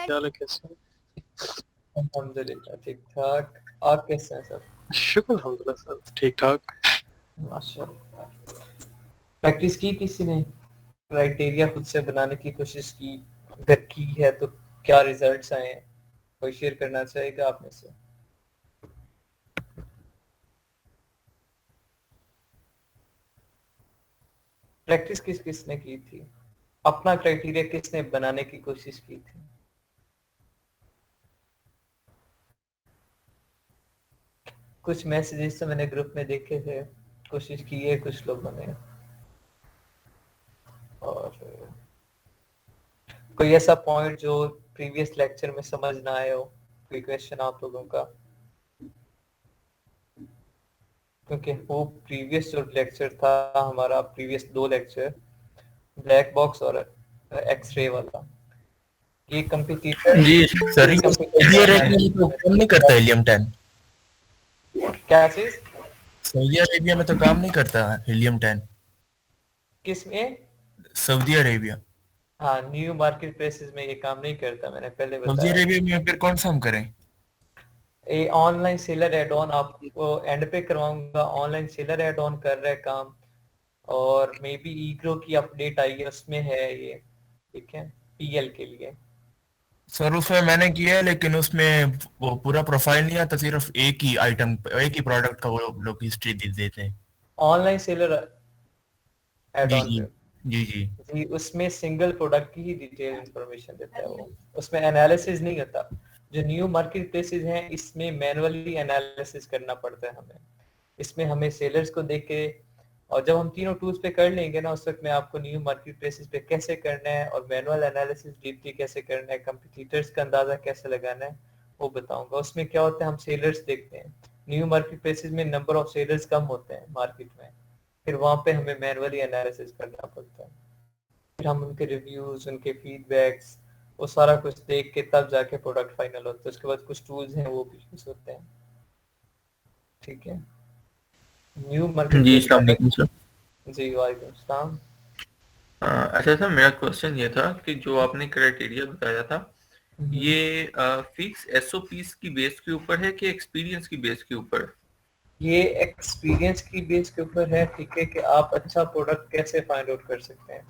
हाल है, कैसे हैं? अल्हम्दुलिल्लाह ठीक ठाक। आप कैसे हैं सब? शुक्र अल्हम्दुलिल्लाह सब ठीक ठाक। माशाल्लाह। प्रैक्टिस की किसी ने? क्राइटेरिया खुद से बनाने की कोशिश की? अगर की है तो क्या रिजल्ट्स आए हैं? कोई शेयर करना चाहेगा आप में से? प्रैक्टिस किस किसने की थी? अपना क्राइटेरिया किसने बनाने की कोशिश की थी? कुछ मैसेजेस तो मैंने ग्रुप में देखे थे, कोशिश की है कुछ लोगों ने। और कोई ऐसा पॉइंट जो प्रीवियस लेक्चर में समझ ना आए हो, कोई क्वेश्चन आप लोगों का? क्योंकि वो प्रीवियस जो लेक्चर था हमारा, प्रीवियस 2 लेक्चर, ब्लैक बॉक्स और एक्सरे वाला, ये कंपटीटर जी सर, ये ये सऊदी कंपटीटर अरेबिया में तो काम नहीं करता हीलियम 10। क्या चीज? सऊदी अरेबिया में तो काम नहीं करता हीलियम 10। किस में? Saudi Arabia. हाँ, न्यू मार्केट प्लेसेस में ये काम नहीं करता, मैंने पहले सऊदी बताया। अरेबिया में फिर कौन सा हम करें? ये ऑनलाइन सेलर एड ऑन आपको एंड पे करवाऊंगा। ऑनलाइन सेलर एड ऑन कर रहा है काम, और मे बी ईग्रो की अपडेट आई है, उसमें है ये। ठीक है, पीएल के लिए। सर उसमें मैंने किया है, लेकिन उसमें वो पूरा प्रोफाइल नहीं आता, सिर्फ एक ही आइटम, एक ही प्रोडक्ट का वो लोग हिस्ट्री दे देते हैं। ऑनलाइन सेलर एड जी ऑन जी। पे जी जी। जी, उसमें सिंगल प्रोडक्ट की ही डिटेल इंफॉर्मेशन देता है वो, उसमें एनालिसिस नहीं होता। जो न्यू मार्केट प्लेसेस हैं इसमें मैनुअली एनालिसिस करना पड़ता है हमें। इसमें हमें सेलर्स को देख के, और जब हम तीनों टूल्स पे कर लेंगे ना, उस वक्त मैं आपको न्यू मार्केट प्लेसेस पे कैसे करना है और मैनुअल एनालिसिस डीपली कैसे करना है, कंपटीटर्स का अंदाजा कैसे लगाना है, वो बताऊंगा। उसमें क्या होता है, हम सेलर्स देखते हैं। न्यू मार्केट प्लेसेस में नंबर ऑफ सेलर्स कम होते हैं मार्केट में, फिर वहां पे हमें मैनुअली एनालिसिस करना पड़ता है। फिर हम उनके रिव्यूज, उनके फीडबैक्स, वो सारा कुछ देख के तब जाके प्रोडक्ट फाइनल होता है। उसके बाद कुछ टूल्स हैं वो भी यूज होते हैं। ठीक है, न्यू मार्केट जी, प्लेस अस्सलाम अगर। वालेकुम सर। जी वालेकुम सलाम। अच्छा सर, मेरा क्वेश्चन ये था कि जो आपने क्राइटेरिया बताया था, हम्म। ये फिक्स एसओपीस की बेस के ऊपर है कि एक्सपीरियंस की बेस के ऊपर? ये एक्सपीरियंस की बेस के ऊपर है, ठीक है, कि आप अच्छा प्रोडक्ट कैसे फाइंड आउट कर सकते हैं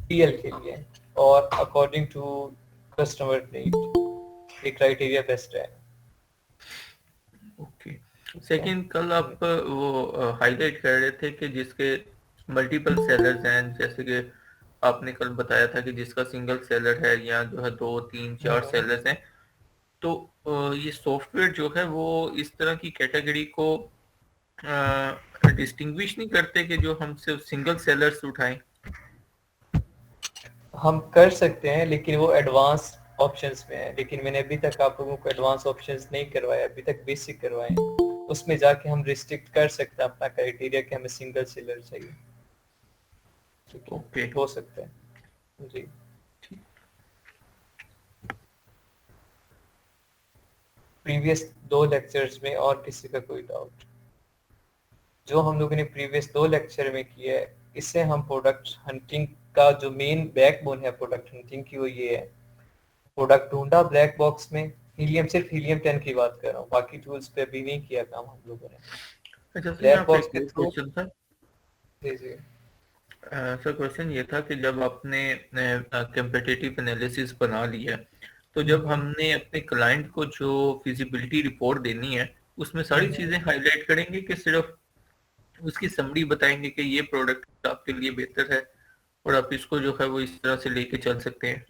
पीएल के लिए, और अकॉर्डिंग टू कस्टमर नीड ये क्राइटेरिया बेस्ट है। ओके। ठीक है। सेकंड, कल आप वो हाईलाइट कर रहे थे कि जिसके मल्टीपल सेलर्स हैं, जैसे कि आपने कल बताया था कि जिसका सिंगल सेलर है या जो है 2 3 4 सेलर्स हैं, तो ये सॉफ्टवेयर जो है वो इस तरह की कैटेगरी को डिस्टिंग्विश नहीं करते कि जो हम सिर्फ सिंगल सेलर्स उठाएं? हम कर सकते हैं, लेकिन वो एडवांस ऑप्शंस में है। लेकिन मैंने अभी तक आप लोगों को एडवांस ऑप्शंस नहीं करवाए, अभी तक बेसिक करवाए हैं। उसमें जाके हम रिस्ट्रिक्ट कर सकते हैं अपना क्राइटेरिया कि हमें सिंगल सेलर चाहिए। ठीक है, ओके। हो सकता है जी। प्रीवियस 2 लेक्चर्स में और किसी का कोई डाउट? जो हम लोगों ने प्रीवियस 2 लेक्चर में किया है, इससे हम प्रोडक्ट हंटिंग का जो मेन बैकबोन है प्रोडक्ट हंटिंग की, वो ये है। प्रोडक्ट ढूंढा ब्लैक बॉक्स में, हीलियम, सिर्फ हीलियम 10 की बात कर रहा हूँ, बाकी टूल्स पे भी नहीं किया काम हम लोगों ने। अच्छा सर, यहाँ ब्लैक पे बॉक्स एक के और थ्रू। क्वेश्चन था। जी जी। सर क्वेश्चन ये था कि जब आपने कंपेटिटिव एनालिसिस बना लिया, तो जब हम्म, हमने अपने क्लाइंट को जो फिजिबिलिटी रिपोर्ट देनी है, उसमें सारी हम्म। चीजें हाईलाइट करेंगे कि सिर्फ उसकी समरी बताएंगे कि ये प्रोडक्ट आपके लिए बेहतर है और आप इसको जो है वो इस तरह से लेके चल सकते हैं?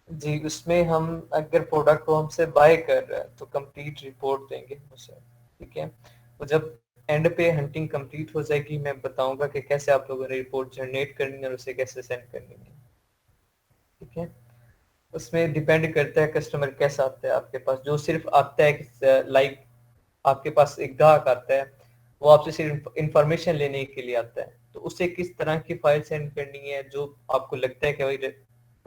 जी, उसमें हम अगर प्रोडक्ट को हमसे बाय कर रहे हैं तो कंप्लीट रिपोर्ट देंगे उसे। ठीक है, तो जब एंड पे हंटिंग कंप्लीट हो जाएगी, मैं बताऊंगा कि कैसे आप लोगों ने रिपोर्ट जनरेट करनी है और उसे कैसे सेंड करनी है। ठीक है, उसमें डिपेंड करता है कस्टमर कैसा आता है आपके पास। जो सिर्फ आता है लाइक, आपके पास एक ग्राहक आता है, वो आपसे सिर्फ इंफॉर्मेशन लेने के लिए आता है, तो उसे किस तरह की फाइल सेंड करनी है, जो आपको लगता है कि भाई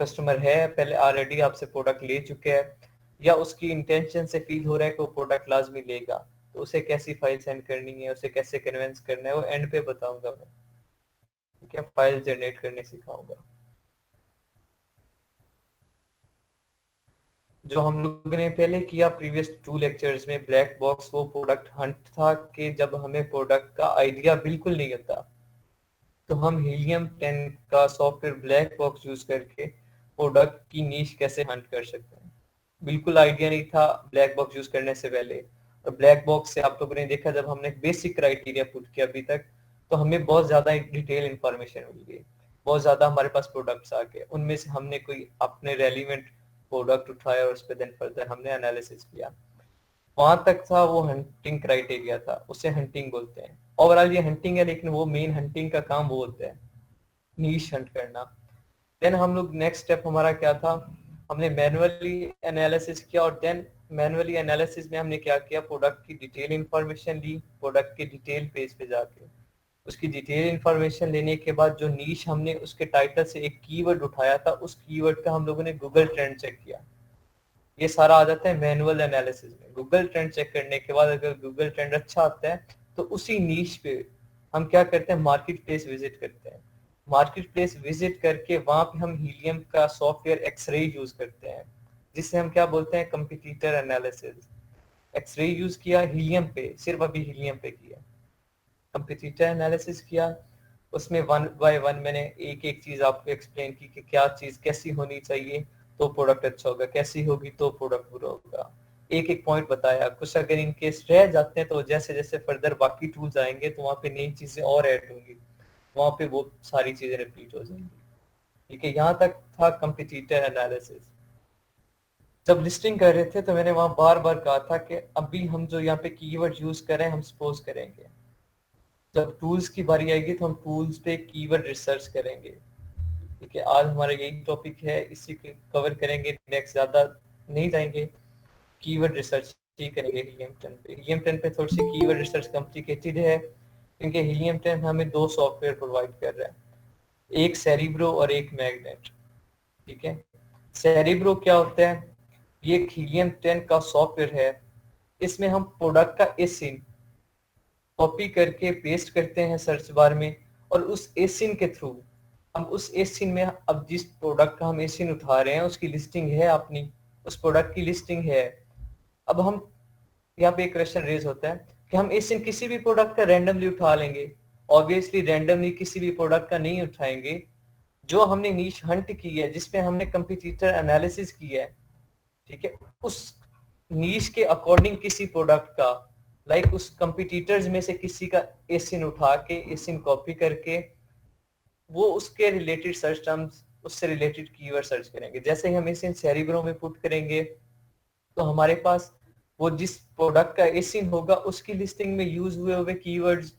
कस्टमर है पहले ऑलरेडी आपसे प्रोडक्ट ले चुके हैं, या उसकी इंटेंशन से फील हो रहा है कि वो प्रोडक्ट लाजमी लेगा, तो उसे कैसी फाइल सेंड करनी है, उसे कैसे कन्विंस करना है, वो एंड पे बताऊंगा मैं। ठीक है, फाइल जनरेट करने सिखाऊंगा। जो हम लोगों ने पहले किया प्रीवियस 2 लेक्चर्स में, ब्लैक बॉक्स वो प्रोडक्ट हंट था कि जब हमें प्रोडक्ट का आइडिया बिल्कुल नहीं होता तो हम हीलियम 10 का सॉफ्टवेयर ब्लैक बॉक्स यूज करके प्रोडक्ट की नीश कैसे हंट कर सकते हैं। बिल्कुल आइडिया नहीं था ब्लैक बॉक्स यूज करने से पहले, और ब्लैक बॉक्स से आप लोगों ने देखा जब हमने बेसिक क्राइटेरिया पुट किया अभी तक, तो हमें बहुत ज्यादा डिटेल इंफॉर्मेशन मिल गई, बहुत ज्यादा हमारे पास प्रोडक्ट्स आ गए, उनमें से हमने कोई अपने रेलिवेंट प्रोडक्ट उठाया और उस पर देन फर्दर हमने एनालिसिस किया। वहां तक था वो हंटिंग क्राइटेरिया था, उसे हंटिंग बोलते हैं। ओवरऑल ये हंटिंग है, लेकिन वो मेन हंटिंग का काम वो होता है, नीश हंट करना। देन हम लोग नेक्स्ट स्टेप हमारा क्या था, हमने मैनुअली एनालिसिस किया, और देन मैनुअली एनालिसिस में हमने क्या किया, प्रोडक्ट की डिटेल इंफॉर्मेशन ली, प्रोडक्ट के डिटेल पेज पे जाके उसकी डिटेल इंफॉर्मेशन लेने के बाद जो नीश हमने उसके टाइटल से एक कीवर्ड उठाया था, उस कीवर्ड का हम लोगों ने गूगल ट्रेंड चेक किया। ये सारा आ जाता है मैनुअल एनालिसिस में। गूगल ट्रेंड चेक करने के बाद अगर गूगल ट्रेंड अच्छा आता है तो उसी नीश पे हम क्या करते हैं, मार्केट प्लेस विजिट करते हैं। मार्केट प्लेस विजिट करके वहां पे हम हीलियम का सॉफ्टवेयर एक्सरे यूज करते हैं, जिससे हम क्या बोलते हैं, कंपिटिटर एनालिसिस। एक्सरे यूज किया हीलियम पे, सिर्फ अभी हीलियम पे किया। कंपिटिटर एनालिसिस किया, उसमें वन बाय वन मैंने एक एक चीज आपको एक्सप्लेन की कि क्या चीज कैसी होनी चाहिए तो प्रोडक्ट अच्छा होगा, कैसी होगी तो प्रोडक्ट बुरा होगा। एक एक पॉइंट बताया। कुछ अगर इन केस रह जाते हैं तो जैसे जैसे फर्दर बाकी टूल्स आएंगे तो वहाँ पे नई चीजें और ऐड होंगी, वहाँ पे वो सारी चीजें रिपीट हो जाएंगी। ठीक है, यहाँ तक था कंपिटिटर एनालिसिस। जब लिस्टिंग कर रहे थे तो मैंने वहां बार बार कहा था कि अभी हम जो यहाँ पे कीवर्ड यूज करें, हम सपोज करेंगे जब टूल्स की बारी आएगी तो हम टूल्स पे कीवर्ड रिसर्च करेंगे। ठीक है, आज हमारा यही टॉपिक है, इसी को कवर करेंगे, नेक्स्ट ज्यादा नहीं जाएंगे, कीवर्ड रिसर्च ही करेंगे हीलियम 10 पे। हीलियम 10 पे थोड़ी सी कीवर्ड रिसर्च कॉम्प्लिकेटेड है, क्योंकि हीलियम 10 हमें दो सॉफ्टवेयर प्रोवाइड कर रहा है, एक सेरिब्रो और एक मैग्नेट। ठीक है, सेरिब्रो क्या होता है, ये एक हीलियम 10 का सॉफ्टवेयर है, इसमें हम प्रोडक्ट का एसिन कॉपी करके पेस्ट करते हैं सर्च बार में, और उस एसिन के थ्रू हम उस एसिन में, अब जिस प्रोडक्ट का हम एसिन उठा रहे हैं उसकी लिस्टिंग है अपनी, उस प्रोडक्ट की लिस्टिंग है। अब हम यहाँ पे एक क्वेश्चन रेज होता है कि हम एसिन किसी भी प्रोडक्ट का रैंडमली उठा लेंगे? ऑब्वियसली रैंडमली किसी भी प्रोडक्ट का नहीं उठाएंगे। जो हमने नीश हंट की है, जिसपे हमने कंपटीटर एनालिसिस किया है, ठीक है, उस नीश के अकॉर्डिंग किसी प्रोडक्ट का, लाइक उस कंपटीटर्स में से किसी का एसिन उठा के, एसिन कॉपी करके, वो उसके रिलेटेड सर्च टर्म्स, उससे रिलेटेड कीवर्ड सर्च करेंगे। जैसे ही हम एसिन सेरिब्रो में पुट करेंगे तो हमारे पास वो जिस प्रोडक्ट का एसिन होगा उसकी लिस्टिंग में यूज हुए हुए कीवर्ड्स,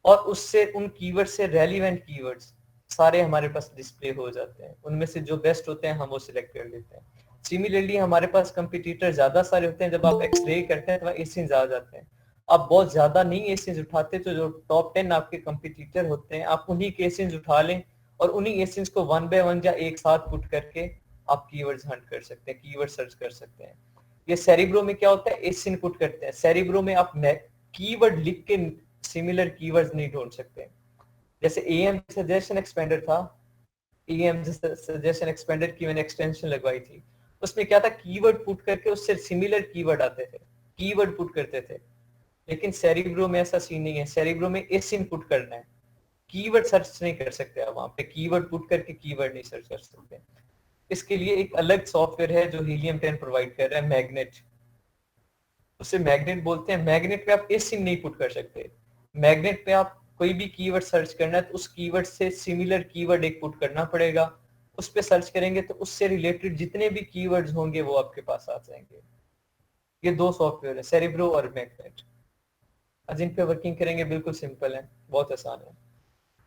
और उससे उन कीवर्ड से रेलिवेंट कीवर्ड्स सारे हमारे पास डिस्प्ले हो जाते हैं। उनमें से जो बेस्ट होते हैं हम वो सिलेक्ट कर लेते हैं। सिमिलरली हमारे पास कंपटीटर ज्यादा सारे होते हैं, जब आप एक्सरे करते हैं तो एसिन आ जाते हैं। आप बहुत ज्यादा नहीं एसिन उठाते तो जो टॉप 10 आपके कंपटीटर होते हैं आप उन्हीं के एसिन उठा लें, और उन्हीं एसिन को वन बाय वन या एक साथ पुट करके आप कीवर्ड्स हंट कर सकते हैं, कीवर्ड सर्च कर सकते हैं। ये सेरिब्रो में क्या होता है, एसिन पुट करते हैं। सेरिब्रो में आप कीवर्ड लिख के सिमिलर कीवर्ड्स नहीं ढूंढ सकते। जैसे एएम सजेशन एक्सपेंडर था, एएम सजेशन एक्सपेंडर की मैंने एक्सटेंशन लगवाई थी, उसमें क्या था, कीवर्ड पुट करके उससे सिमिलर कीवर्ड आते थे, कीवर्ड पुट करते थे। लेकिन सेरिब्रो में ऐसा सीन नहीं है, सेरिब्रो में एसिन पुट करना है, कीवर्ड सर्च नहीं कर सकते आप वहां पे, कीवर्ड पुट करके कीवर्ड नहीं सर्च कर सकते। इसके लिए एक अलग सॉफ्टवेयर है जो हीलियम 10 प्रोवाइड कर रहा है, मैग्नेट, उसे मैग्नेट बोलते हैं। मैग्नेट पे आप एसिन नहीं पुट कर सकते। मैग्नेट पे आप कोई भी कीवर्ड सर्च करना है तो उस कीवर्ड से सिमिलर कीवर्ड एक पुट करना पड़ेगा, उस पे सर्च करेंगे तो उससे रिलेटेड जितने भी कीवर्ड्स होंगे वो आपके पास आ जाएंगे। ये दो सॉफ्टवेयर है, सेरिब्रो और मैग्नेट। आज इन पे वर्किंग करेंगे, बिल्कुल सिंपल है, बहुत आसान है।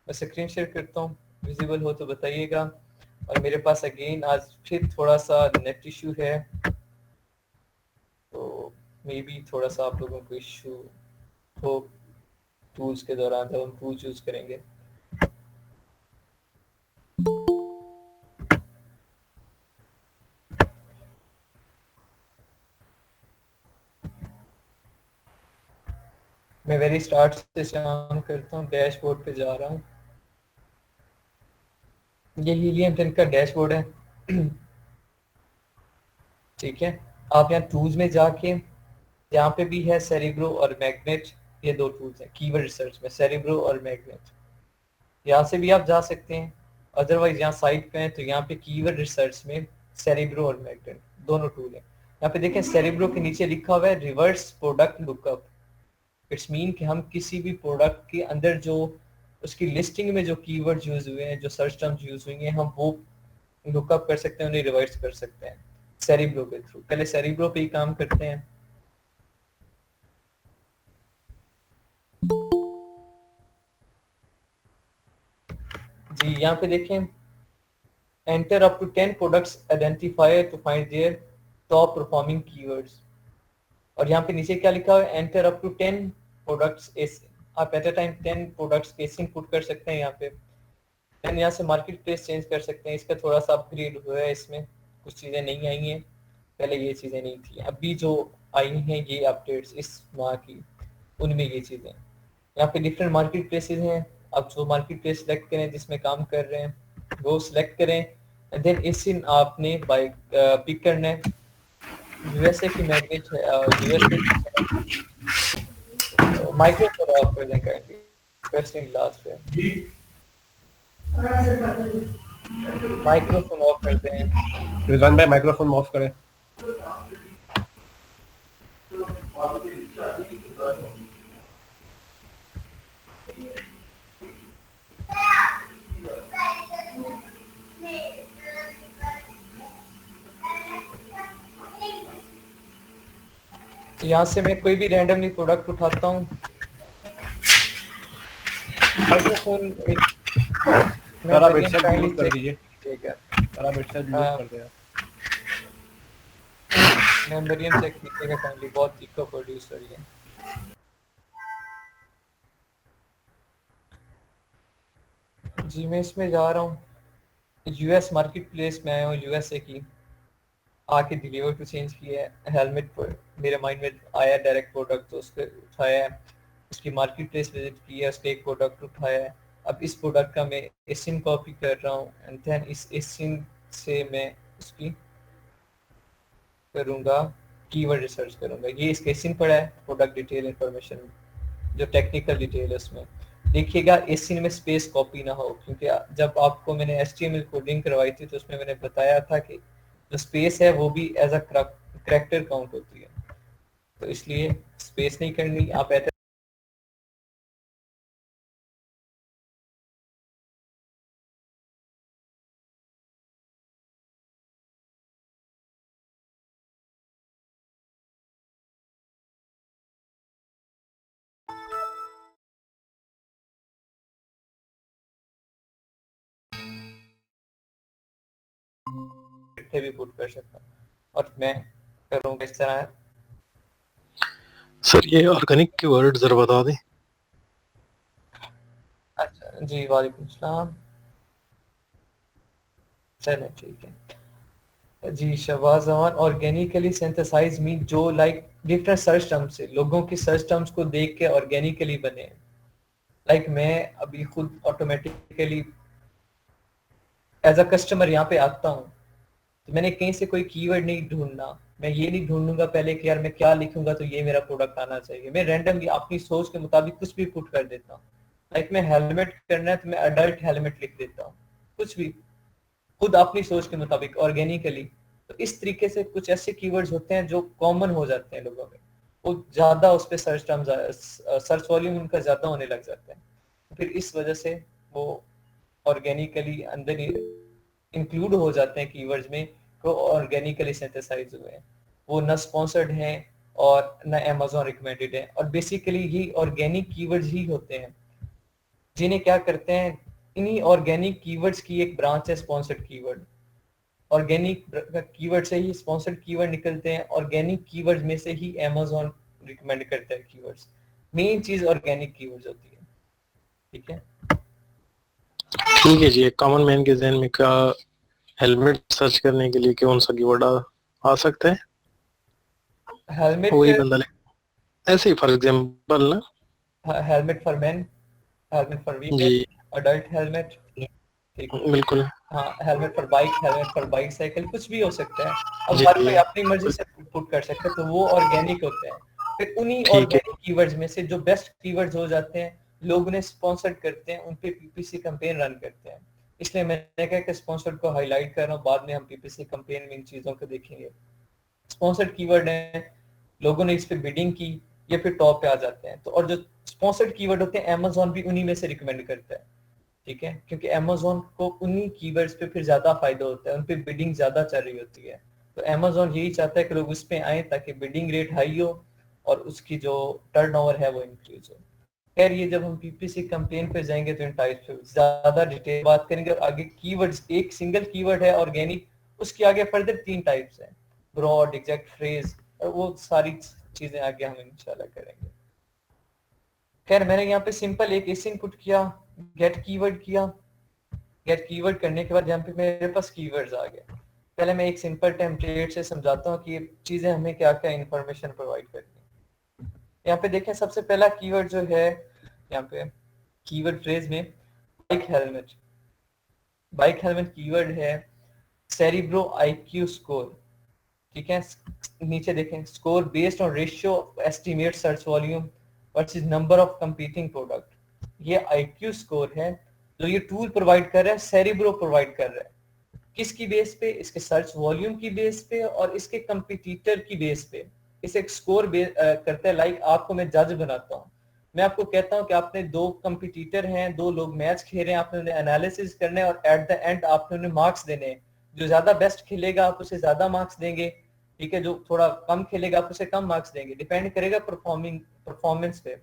मैं स्क्रीन शेयर करता हूँ, विजिबल हो तो बताइएगा। और मेरे पास अगेन आज फिर थोड़ा सा नेट इश्यू है, तो मे बी थोड़ा सा आप लोगों को इश्यू हो टूल्स के दौरान, जब हम टूल्स यूज करेंगे। मैं वेरी स्टार्ट से काम करता हूँ, डैशबोर्ड पे जा रहा हूँ। ये हीलियम 10 का डैशबोर्ड है। ठीक है, आप यहाँ टूल्स में जाके यहाँ पे भी है सेरिब्रो और मैग्नेट, ये दो टूल्स हैं कीवर्ड रिसर्च में, सेरिब्रो और मैग्नेट। यहाँ से भी आप जा सकते हैं, अदरवाइज यहाँ साइट पे हैं तो यहाँ पे कीवर्ड रिसर्च में सेरिब्रो और मैग्नेट दोनों टूल हैं। यहाँ पे देखें सेरिब्रो के नीचे लिखा हुआ है reverse product lookup. It's mean कि हम किसी भी प्रोडक्ट के अंदर जो उसकी लिस्टिंग में जो कीवर्ड यूज हुए हैं, जो सर्च टर्म्स यूज हुई हैं, हम वो लुकअप कर सकते हैं, उन्हें रिवर्स कर सकते हैं सेरिब्रो के थ्रू। पहले सेरिब्रो पे ही काम करते हैं। जी यहाँ पे देखें enter up to 10 products identifier to find their top performing keywords. और यहाँ पे नीचे क्या लिखा हुआ है, enter up to 10 products s, आप at a time 10 products case input कर सकते हैं। यहाँ पे देन यहाँ से मार्केट प्लेस चेंज कर सकते हैं। इसका थोड़ा सा अपग्रेड हुआ है, इसमें कुछ चीज़ें नहीं आई हैं, पहले ये चीज़ें नहीं थी, अभी जो आई हैं ये अपडेट्स इस माह की, उनमें ये चीज़ें। यहाँ पे डिफरेंट मार्केट प्लेसेस हैं, आप जो मार्केट प्लेस सेलेक्ट करें जिसमें काम कर रहे हैं वो सिलेक्ट करें, एंड देन इस दिन आपने बाय पिक करना है। यूएसए की मैग्नेट है, यूएसए माइक्रोफोन ऑफ कर दें काइंडली, रिक्वेस्टिंग लास्ट पे माइक्रोफोन ऑफ कर दें। रिजवान भाई माइक्रोफोन ऑफ करें। यहाँ से मैं कोई भी रैंडमली प्रोडक्ट उठाता हूँ, माइक्रोफोन सारा वेबसाइट म्यूट कर दीजिए, सारा वेबसाइट म्यूट कर दिया। मैं मरियम चेक कीजिएगा काइंडली, बहुत इको प्रोड्यूस कर रही है। जी मैं इसमें जा रहा हूँ, यूएस मार्केट प्लेस में आया हूँ, यूएसए की आके डिलीवर टू चेंज किया है। हेलमेट पर मेरे माइंड में आया डायरेक्ट प्रोडक्ट, तो उसको उठाया है, उसकी मार्केट प्लेस विजिट की है, उसका एक प्रोडक्ट उठाया है। अब इस प्रोडक्ट का मैं एसिन कॉपी कर रहा हूँ, एंड देन इस एसिन से मैं उसकी करूँगा कीवर्ड रिसर्च करूँगा। ये इसका एसिन पड़ा है, प्रोडक्ट डिटेल इंफॉर्मेशन जो टेक्निकल डिटेल है उसमें देखिएगा एसिन में स्पेस कॉपी ना हो, क्योंकि जब आपको मैंने HTML कोडिंग करवाई थी तो उसमें मैंने बताया था कि जो स्पेस है वो भी एज अ करैक्टर काउंट होती है, तो इसलिए स्पेस नहीं करनी। आप ऐसे भी पुट कर सकता हूँ, और मैं करूँगा इस तरह। सर ये ऑर्गेनिक की वर्ड जरा बता दें। अच्छा जी, वालेकुम सलाम। चलो ठीक है जी। Shahbaz Zaman, organically synthesise mean जो लाइक डिफरेंट सर्च टर्म्स से, लोगों की सर्च टर्म्स को देख के ऑर्गेनिकली बने। लाइक मैं अभी खुद ऑटोमेटिकली एज अ कस्टमर यहाँ पे आता हूँ, तो मैंने कहीं से कोई कीवर्ड नहीं ढूंढना, मैं ये नहीं ढूंढूंगा पहले कि यार मैं क्या लिखूंगा तो ये मेरा प्रोडक्ट आना चाहिए। मैं रैंडमली अपनी सोच के मुताबिक कुछ भी पुट कर देता हूँ। लाइक मैं हेलमेट करना है तो मैं अडल्ट हेलमेट लिख देता हूँ, कुछ भी खुद अपनी सोच के मुताबिक ऑर्गेनिकली। तो इस तरीके से कुछ ऐसे कीवर्ड्स होते हैं जो कॉमन हो जाते हैं लोगों में, वो ज्यादा उस पर सर्च टर्म्स, सर्च वॉल्यूम उनका ज्यादा होने लग जाता है, फिर इस वजह से वो ऑर्गेनिकली अंदर ही इंक्लूड हो जाते हैं कीवर्ड्स में, को ऑर्गेनिकली सिंथेसाइज हुए हैं। वो न स्पॉन्सर्ड हैं और न अमेज़न रिकमेंडेड है, और बेसिकली ही ऑर्गेनिक कीवर्ड्स ही होते हैं जिन्हें क्या करते हैं, इन्हीं ऑर्गेनिक कीवर्ड्स की एक ब्रांच है स्पॉन्सर्ड कीवर्ड। ऑर्गेनिक कीवर्ड से ही स्पॉन्सर्ड कीवर्ड निकलते हैं, ऑर्गेनिक कीवर्ड में से ही अमेज़न रिकमेंड करता है कीवर्ड्स। मेन चीज ऑर्गेनिक कीवर्ड्स होती है, ठीक है। ठीक है जी, एक कॉमन मैन के जहन में क्या हेलमेट सर्च करने के लिए कौन सा कीवर्ड आ सकता है? हेलमेट, वही बंदा ऐसे ही फॉर एग्जांपल ना। Helmet for men, helmet for women, जी अडल्ट हेलमेट, ठीक है। बिल्कुल। हाँ, helmet for bike, helmet for bicycle, कुछ भी हो सकता है। अब जी हर जी कोई अपनी मर्जी से पुट कर सकता है, तो वो ऑर्गेनिक होते हैं। फिर उन्हीं ठीक है। ऑर्गेनिक कीवर्ड्स में से जो बेस्ट कीवर्ड्स हो जाते हैं, लोग उन्हें स्पॉन्सर करते हैं, उन पे पीपीसी कैंपेन रन करते हैं। इसलिए मैंने कहा कि स्पॉन्सर को हाईलाइट कर रहा हूँ, बाद में हम पीपीसी कैंपेन में इन चीजों को देखेंगे। स्पॉन्सर्ड कीवर्ड है, लोगों ने इस पे बिडिंग की, ये फिर टॉप पे आ जाते हैं। तो और जो स्पॉन्सर्ड कीवर्ड होते हैं, Amazon भी उन्हीं में से रिकमेंड करता है, ठीक है, क्योंकि Amazon को उन्हीं कीवर्ड्स पे फिर ज्यादा फायदा होता है, उन पे बिडिंग ज्यादा चल रही होती है। तो Amazon यही चाहता है कि लोग उस पे आए ताकि बिडिंग रेट हाई हो और उसकी जो टर्नओवर है वो इंक्रीज हो। खैर, ये जब हम पीपीसी कैंपेन पे जाएंगे तो इन टाइप्स पे ज्यादा डिटेल बात करेंगे। और आगे कीवर्ड्स, एक सिंगल कीवर्ड है ऑर्गेनिक, उसके आगे फर्दर 3 टाइप्स हैं, ब्रॉड, एग्जैक्ट, फ्रेज, और वो सारी चीजें आगे हम इंशाल्लाह करेंगे। खैर, मैंने यहाँ पे सिंपल एक इस इनपुट किया, गेट कीवर्ड किया। गेट कीवर्ड करने के बाद यहाँ पे मेरे पास कीवर्ड्स आ गए। पहले मैं एक सिंपल टेम्पलेट से समझाता हूँ कि ये चीजें हमें क्या क्या इंफॉर्मेशन प्रोवाइड करनी है। यहाँ पे देखें, सबसे पहला कीवर्ड जो है यहाँ पे कीवर्ड फ्रेज में bike helmet. Bike helmet keyword है सेरिब्रो आईक्यू स्कोर, ठीक है। नीचे देखें, score based on ratio estimate search volume versus number of competing product. ये आईक्यू स्कोर है जो ये टूल प्रोवाइड कर रहा है, सेरिब्रो प्रोवाइड कर रहा है। किसकी बेस पे? इसके सर्च वॉल्यूम की बेस पे और इसके कंपटीटर की बेस पे इसे एक स्कोर करता है। लाइक आपको मैं जज बनाता हूँ, मैं आपको कहता हूँ कि आपने 2 कंपटीटर हैं, 2 लोग मैच खेल रहे हैं, आपने उन्हें एनालिसिस करना है और एट द एंड आपने उन्हें मार्क्स देने हैं। जो ज्यादा बेस्ट खेलेगा आप उसे ज्यादा मार्क्स देंगे, ठीक है, जो थोड़ा कम खेलेगा आप उसे कम मार्क्स देंगे, डिपेंड करेगा परफॉर्मेंस पे।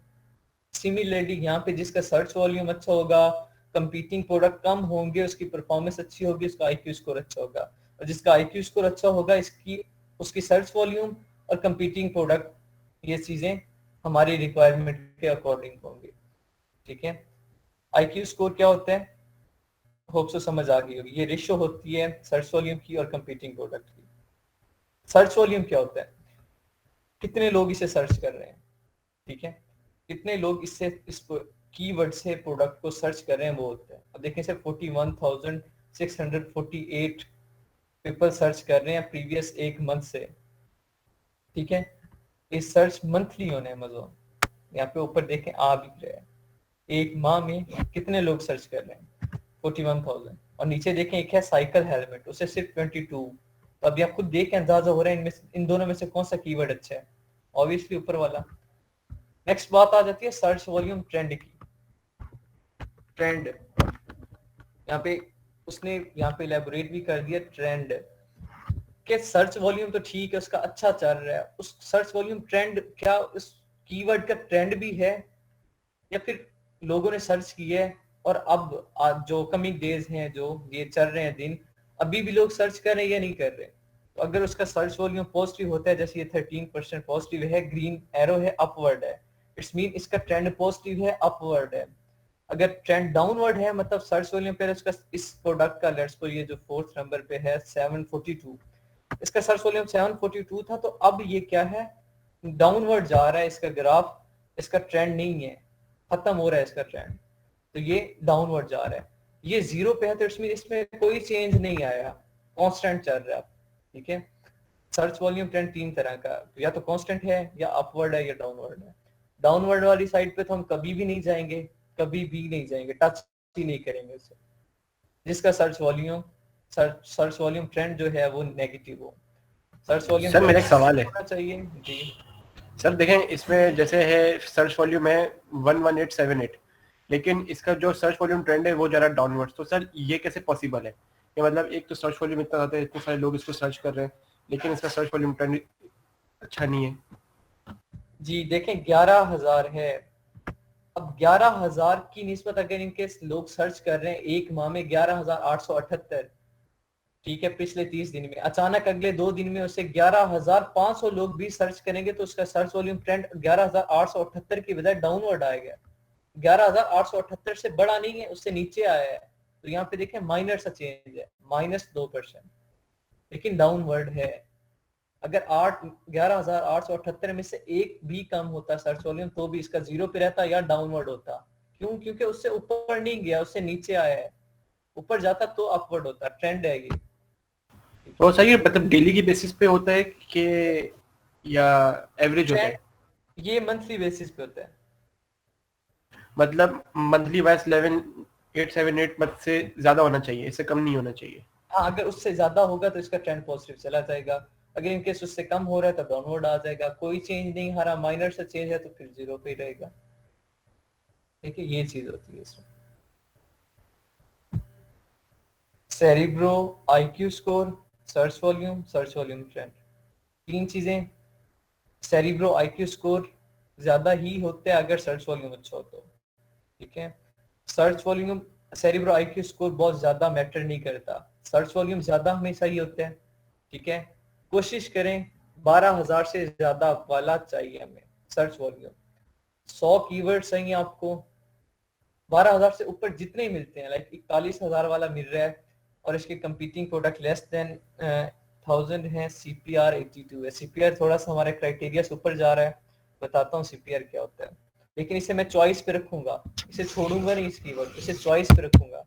सिमिलरली यहाँ पे जिसका सर्च वॉल्यूम अच्छा होगा, कंपीटिंग प्रोडक्ट कम होंगे, उसकी परफॉर्मेंस अच्छी होगी, उसका आईक्यू स्कोर अच्छा होगा। और जिसका आईक्यू स्कोर अच्छा होगा, इसकी उसकी सर्च वॉल्यूम और कंपीटिंग प्रोडक्ट, ये चीजें हमारी रिक्वायरमेंट के अकॉर्डिंग होंगी, ठीक है। आईक्यू स्कोर क्या होता है, होप सो समझ आ गई होगी। ये रेशियो होती है सर्च वॉल्यूम की और कंपीटिंग प्रोडक्ट की। सर्च वॉल्यूम क्या होता है, कितने लोग इसे सर्च कर रहे हैं, ठीक है, कितने लोग इससे इस कीवर्ड से प्रोडक्ट को सर्च कर रहे हैं, वो होता है। अब देखें सर, 41,648 पीपल सर्च कर रहे हैं प्रीवियस एक मंथ से, ठीक है। इस सर्च मंथली ऑन Amazon, यहाँ पे ऊपर देखें आ भी रहा है, एक माह में कितने लोग सर्च कर रहे हैं, 41,000। और नीचे देखें एक है साइकिल हेलमेट, उसे सिर्फ 22। तो अभी आप खुद देख के अंदाजा हो रहा है इनमें इन दोनों में से कौन सा कीवर्ड अच्छा है, ऑब्वियसली ऊपर वाला। नेक्स्ट बात आ जाती है सर्च वॉल्यूम ट्रेंड की। ट्रेंड यहाँ पे उसने यहाँ पे इलेबोरेट भी कर दिया, ट्रेंड के सर्च वॉल्यूम तो ठीक है, उसका अच्छा चल रहा है, उस सर्च वॉल्यूम ट्रेंड क्या उस कीवर्ड का ट्रेंड भी है, या फिर लोगों ने सर्च किया है और अब जो कमिंग डेज हैं, जो ये चल रहे हैं दिन, अभी भी लोग सर्च कर रहे हैं या नहीं कर रहे। तो अगर उसका सर्च वॉल्यूम पॉजिटिव होता है, जैसे ये 13% पॉजिटिव है, ग्रीन एरो है, अपवर्ड है, इट्स मीन इसका ट्रेंड पॉजिटिव है, अपवर्ड है। अगर ट्रेंड डाउनवर्ड है, मतलब सर्च वॉल्यूम पे उसका इस प्रोडक्ट का, लेट्स सपोज ये जो 4th नंबर पे है 742, इसका सर्च वॉल्यूम 742 था, तो अब ये क्या है, डाउनवर्ड जा रहा है इसका ग्राफ, इसका ट्रेंड नहीं है, खत्म हो रहा है इसका ट्रेंड, तो ये डाउनवर्ड जा रहा है। ये 0 पे है तो इट्स मीन इसमें कोई चेंज नहीं आया, कांस्टेंट चल रहा है, ठीक है। सर्च वॉल्यूम ट्रेंड 3 तरह का, या तो कांस्टेंट है, या अपवर्ड है, या डाउनवर्ड है। डाउनवर्ड वाली साइड पे तो हम कभी भी नहीं जाएंगे, कभी भी नहीं जाएंगे, टच ही नहीं करेंगे उसे। जिसका सर्च वॉल्यूम ट्रेंड जो है वो नेगेटिव हो। सर्च वॉल्यूम सर मेरा एक सवाल है, होना चाहिए जी। सर देखें इसमें जैसे है सर्च वॉल्यूम है 11878, लेकिन इसका जो सर्च वॉल्यूम ट्रेंड है वो जरा डाउनवर्ड्स, तो सर ये कैसे पॉसिबल है? ये मतलब एक तो सर्च वॉल्यूम इतना ज्यादा है, इतने सारे लोग इसको सर्च कर रहे हैं, लेकिन इसका सर्च वॉल्यूम ट्रेंड अच्छा नहीं है। जी देखें 11,000 है, अब 11,000 की निस्बत अगर इनके लोग सर्च कर रहे हैं एक माह में 11,878, ठीक है, पिछले 30 दिन में, अचानक अगले 2 दिन में उसे 11,500 लोग भी सर्च करेंगे, तो उसका सर्च वॉल्यूम ट्रेंड 11,878 की बजाय डाउनवर्ड आएगा। 11,878 से बड़ा नहीं है, उससे नीचे आया है। तो यहाँ पे देखें माइनर सा चेंज है, -2%, लेकिन डाउनवर्ड है। अगर 11,878 में से एक भी कम होता सर्च वॉल्यूम, तो भी इसका 0 पे रहता या डाउनवर्ड होता। क्यों? क्योंकि उससे ऊपर नहीं गया, उससे नीचे आया है। ऊपर जाता तो अपवर्ड होता, ट्रेंड है ये। तो सर ये मतलब डेली की बेसिस पे होता है कि या एवरेज होता है? ये मंथली बेसिस पे होता है। मतलब मंथली वाइज 11878 मत से ज्यादा होना चाहिए, इससे कम नहीं होना चाहिए। हाँ, अगर उससे ज्यादा होगा तो इसका ट्रेंड पॉजिटिव चला जाएगा, अगर इनकेस उससे कम हो रहा है तो डाउनवर्ड आ जाएगा। कोई चेंज नहीं आ रहा, माइनर से चेंज है तो फिर जीरो पे ही रहेगा। ठीक है, ये चीज होती है इसमें। Cerebro IQ score, search volume trend, तीन चीजें। सेरिब्रो आईक्यू स्कोर ज्यादा ही होते हैं अगर सर्च वॉल्यूम अच्छा हो तो। ठीक है, search volume, cerebro IQ score बहुत ज्यादा मैटर नहीं करता, सर्च वॉल्यूम ज्यादा हमेशा ही होते हैं। ठीक है, कोशिश करें 12,000 से ज्यादा वाला चाहिए हमें सर्च वॉल्यूम। 100 कीवर्ड चाहिए आपको, 12,000 से ऊपर जितने मिलते हैं, लाइक 41,000 वाला मिल रहा है और इसके कंपीटिंग प्रोडक्ट लेस देन 1000 है, CPR 82 है। CPR थोड़ा सा हमारे क्राइटेरिया से ऊपर जा रहा है, बताता हूँ CPR क्या होता है। लेकिन इसे मैं चॉइस पे रखूंगा, इसे छोड़ूंगा नहीं, इस कीवर्ड इसे चॉइस पे रखूंगा।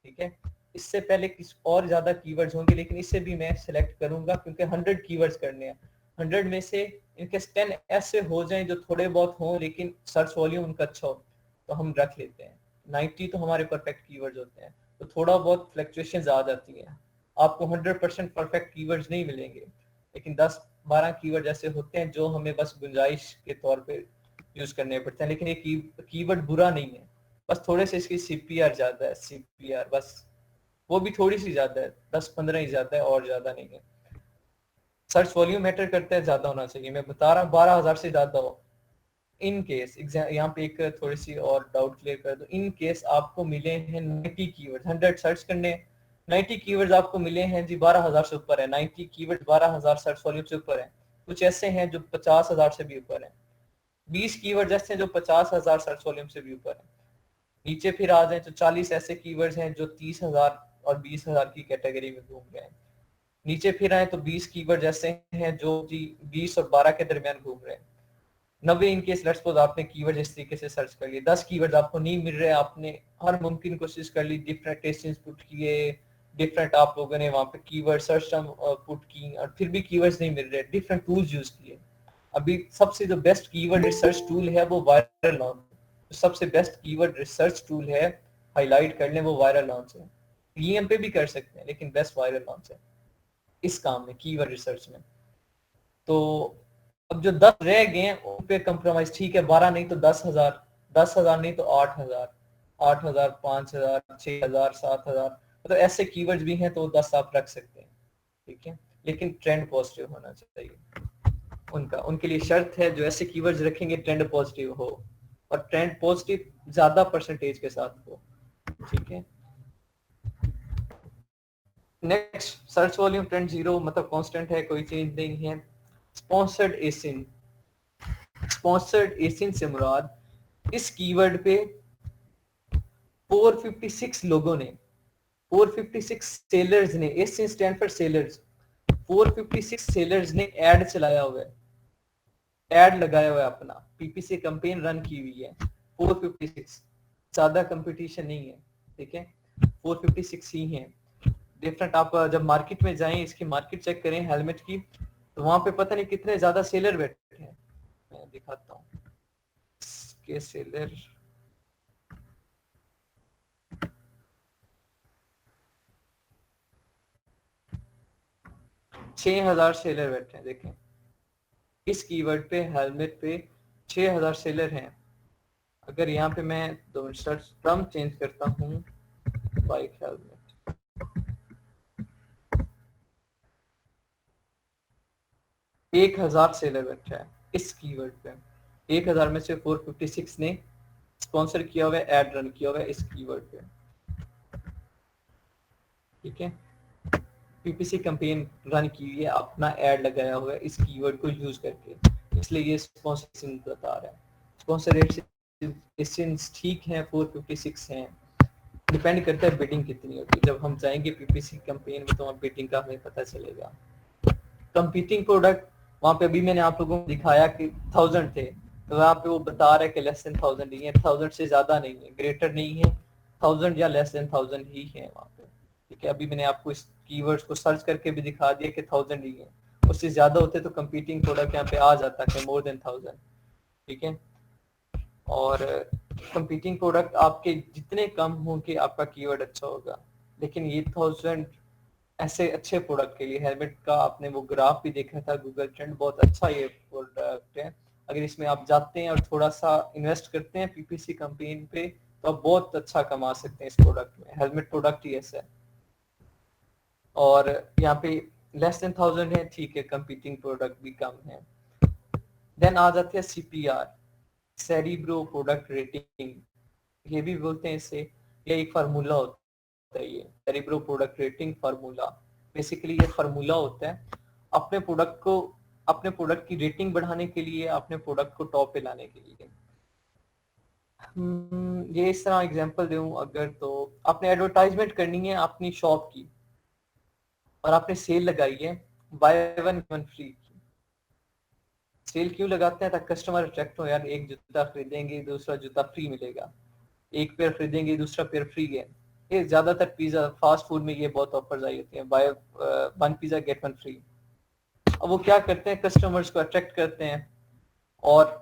ठीक है, इससे पहले किस और ज्यादा कीवर्ड्स होंगे, लेकिन इसे भी मैं सिलेक्ट करूंगा क्योंकि 100 कीवर्ड्स करने हैं। 100 में से इनके 10 ऐसे हो जाएं जो थोड़े बहुत हों लेकिन सर्च वॉल्यूम उनका अच्छा हो तो हम रख लेते हैं। 90 तो हमारे परफेक्ट कीवर्ड्स होते हैं, तो थोड़ा बहुत फ्लक्चुएशंस आ जाती हैं। आपको 100% परफेक्ट कीवर्ड्स नहीं मिलेंगे, लेकिन 10-12 कीवर्ड ऐसे होते हैं जो हमें बस गुंजाइश के तौर पे यूज करने पड़ते हैं। लेकिन ये कीवर्ड बुरा नहीं है, बस थोड़े से इसकी CPR ज्यादा है, CPR बस वो भी थोड़ी सी ज्यादा है, 10-15 ही ज्यादा है और ज्यादा नहीं है। सर्च वॉल्यूम मैटर करता है, ज्यादा होना चाहिए। मैं बता रहा हूँ 12,000 से ज्यादा हो। इन केस यहाँ पे एक थोड़ी सी और डाउट क्लियर कर दो, इन केस आपको मिले हैं 90 कीवर्ड, 100 सर्च करने, 90 कीवर्ड्स आपको मिले हैं जी 12,000 से ऊपर है, 90 कीवर्ड 12,000 सर्च वॉल्यूम से ऊपर है। कुछ ऐसे हैं जो 50,000 से भी ऊपर है, 20 कीवर्ड ऐसे हैं जो 50,000 सर्च वॉल्यूम से भी ऊपर है। नीचे फिर आ जाए तो 40 ऐसे कीवर्ड्स हैं जो 30,000 और 20,000 की कैटेगरी में घूम रहे हैं। नीचे फिर आए तो 20 कीवर्ड ऐसे हैं जो जी 20 और 12 के दरमियान घूम रहे हैं। 90 इनकेस लेट्स सपोज आपने कीवर्ड इस तरीके से सर्च कर लिए, 10 कीवर्ड आपको नहीं मिल रहे, आपने हर मुमकिन कोशिश कर ली, डिफरेंट टेस्टिंग्स पुट किए, डिफरेंट आप लोगों ने वहां पे कीवर्ड सर्च टर्म पुट की और फिर भी कीवर्ड्स नहीं मिल रहे, डिफरेंट टूल्स यूज किए। अभी सबसे जो बेस्ट कीवर्ड रिसर्च टूल है वो वायरल लॉन्च, सबसे बेस्ट कीवर्ड रिसर्च टूल है, हाईलाइट कर लें, वो वायरल लॉन्च है। PM पे भी कर सकते हैं लेकिन बेस्ट वायरल लॉन्च है इस काम में, कीवर्ड रिसर्च में। तो अब जो 10 रह गए हैं उन पे कंप्रोमाइज, ठीक है 12 नहीं तो 10,000, 10,000 नहीं तो 8,000, 8,000, 5,000, 6,000, 7,000, मतलब ऐसे कीवर्ड्स भी हैं तो 10 आप रख सकते हैं। ठीक है, लेकिन ट्रेंड पॉजिटिव होना चाहिए उनका, उनके लिए शर्त है जो ऐसे कीवर्ड्स रखेंगे ट्रेंड पॉजिटिव हो, और ट्रेंड पॉजिटिव ज्यादा परसेंटेज के साथ हो। ठीक है, नेक्स्ट सर्च वॉल्यूम ट्रेंड 0 मतलब कांस्टेंट है, कोई चेंज नहीं है। स्पॉन्सर्ड एसिन, स्पॉन्सर्ड एसिन से मुराद इस कीवर्ड पे 456 लोगों ने, 456 सेलर्स ने, एसिन स्टैंड फॉर सेलर्स, 456 सेलर्स ने ऐड चलाया हुआ है, ऐड लगाया हुआ है, अपना PPC कैंपेन रन की हुई है 456, ज्यादा कंपटीशन नहीं है। ठीक है, 456 ही है। डिफरेंट आप जब मार्केट में जाएं, इसकी मार्केट चेक करें हेलमेट की, तो वहां पे पता नहीं कितने ज्यादा सेलर बैठे हैं। मैं दिखाता हूँ इसके सेलर, छह 6,000 सेलर बैठे हैं। देखें इस कीवर्ड पे, हेलमेट पे 6,000 सेलर हैं। अगर यहाँ पे मैं 2 मिनट सर्च टर्म चेंज करता हूँ, बाइक हेलमेट, 1,000 सेलर बैठा है इस कीवर्ड पे। 1,000 में से 456 ने स्पॉन्सर किया हुआ है, एड रन किया हुआ है इस कीवर्ड पे। ठीक है, PPC कैंपेन रन की हुई है, अपना एड लगाया हुआ है इस कीवर्ड को यूज करके, इसलिए ये स्पॉन्सर बता रहा है। स्पॉन्सर रेट ठीक है, 456 हैं, डिपेंड करता है बिडिंग कितनी होती है। जब हम जाएंगे PPC कैंपेन में तो वहाँ बिडिंग का हमें पता चलेगा। कंपीटिंग प्रोडक्ट वहाँ पे अभी मैंने आप लोगों को दिखाया कि 1000 थे, तो वहाँ पे वो बता रहा है कि लेस देन 1000 नहीं है, 1000 से ज्यादा नहीं है, ग्रेटर नहीं है, 1000 या लेस देन 1000 ही है वहाँ पे, ठीक है। अभी मैंने आपको इस कीवर्ड्स को सर्च करके भी दिखा दिया कि 1000 ही है, उससे ज्यादा होते तो कंपीटिंग प्रोडक्ट यहाँ पे आ जाता है मोर देन 1000, ठीक है। और कंपीटिंग प्रोडक्ट आपके जितने कम होंगे आपका कीवर्ड अच्छा होगा, लेकिन ये 1000 ऐसे अच्छे प्रोडक्ट के लिए, हेलमेट का आपने वो ग्राफ भी देखा था गूगल ट्रेंड, बहुत अच्छा ये प्रोडक्ट है। अगर इसमें आप जाते हैं और थोड़ा सा इन्वेस्ट करते हैं पीपीसी कैंपेन पे तो आप बहुत अच्छा कमा सकते हैं इस प्रोडक्ट में। हेलमेट प्रोडक्ट ही ऐसा है। और यहाँ पे लेस देन 1000 है, ठीक है, कंपीटिंग प्रोडक्ट भी कम है। देन आ जाते हैं सीपीआर, सेरिब्रो प्रोडक्ट रेटिंग, ये भी बोलते हैं इसे, ये एक फार्मूला होता है, ये cerebro product rating formula. Basically ये फार्मूला होता है अपने प्रोडक्ट की रेटिंग बढ़ाने के लिए, अपने प्रोडक्ट को टॉप पे लाने के लिए। ये इस तरह एग्जांपल दूं अगर, तो आपने एडवर्टाइजमेंट करनी है अपनी शॉप की और आपने सेल लगाई है बाय वन वन फ्री की। सेल क्यों लगाते हैं? ताकि कस्टमर अट्रैक्ट हो, यार एक जूता खरीदेंगे दूसरा जूता फ्री मिलेगा, एक पेयर खरीदेंगे दूसरा पेयर फ्री है। ये ज्यादातर पिज्जा फास्ट फूड में ये बहुत ऑफर्स आई होती हैं, by one pizza get one free. अब वो क्या करते हैं, कस्टमर्स को अट्रैक्ट करते हैं, और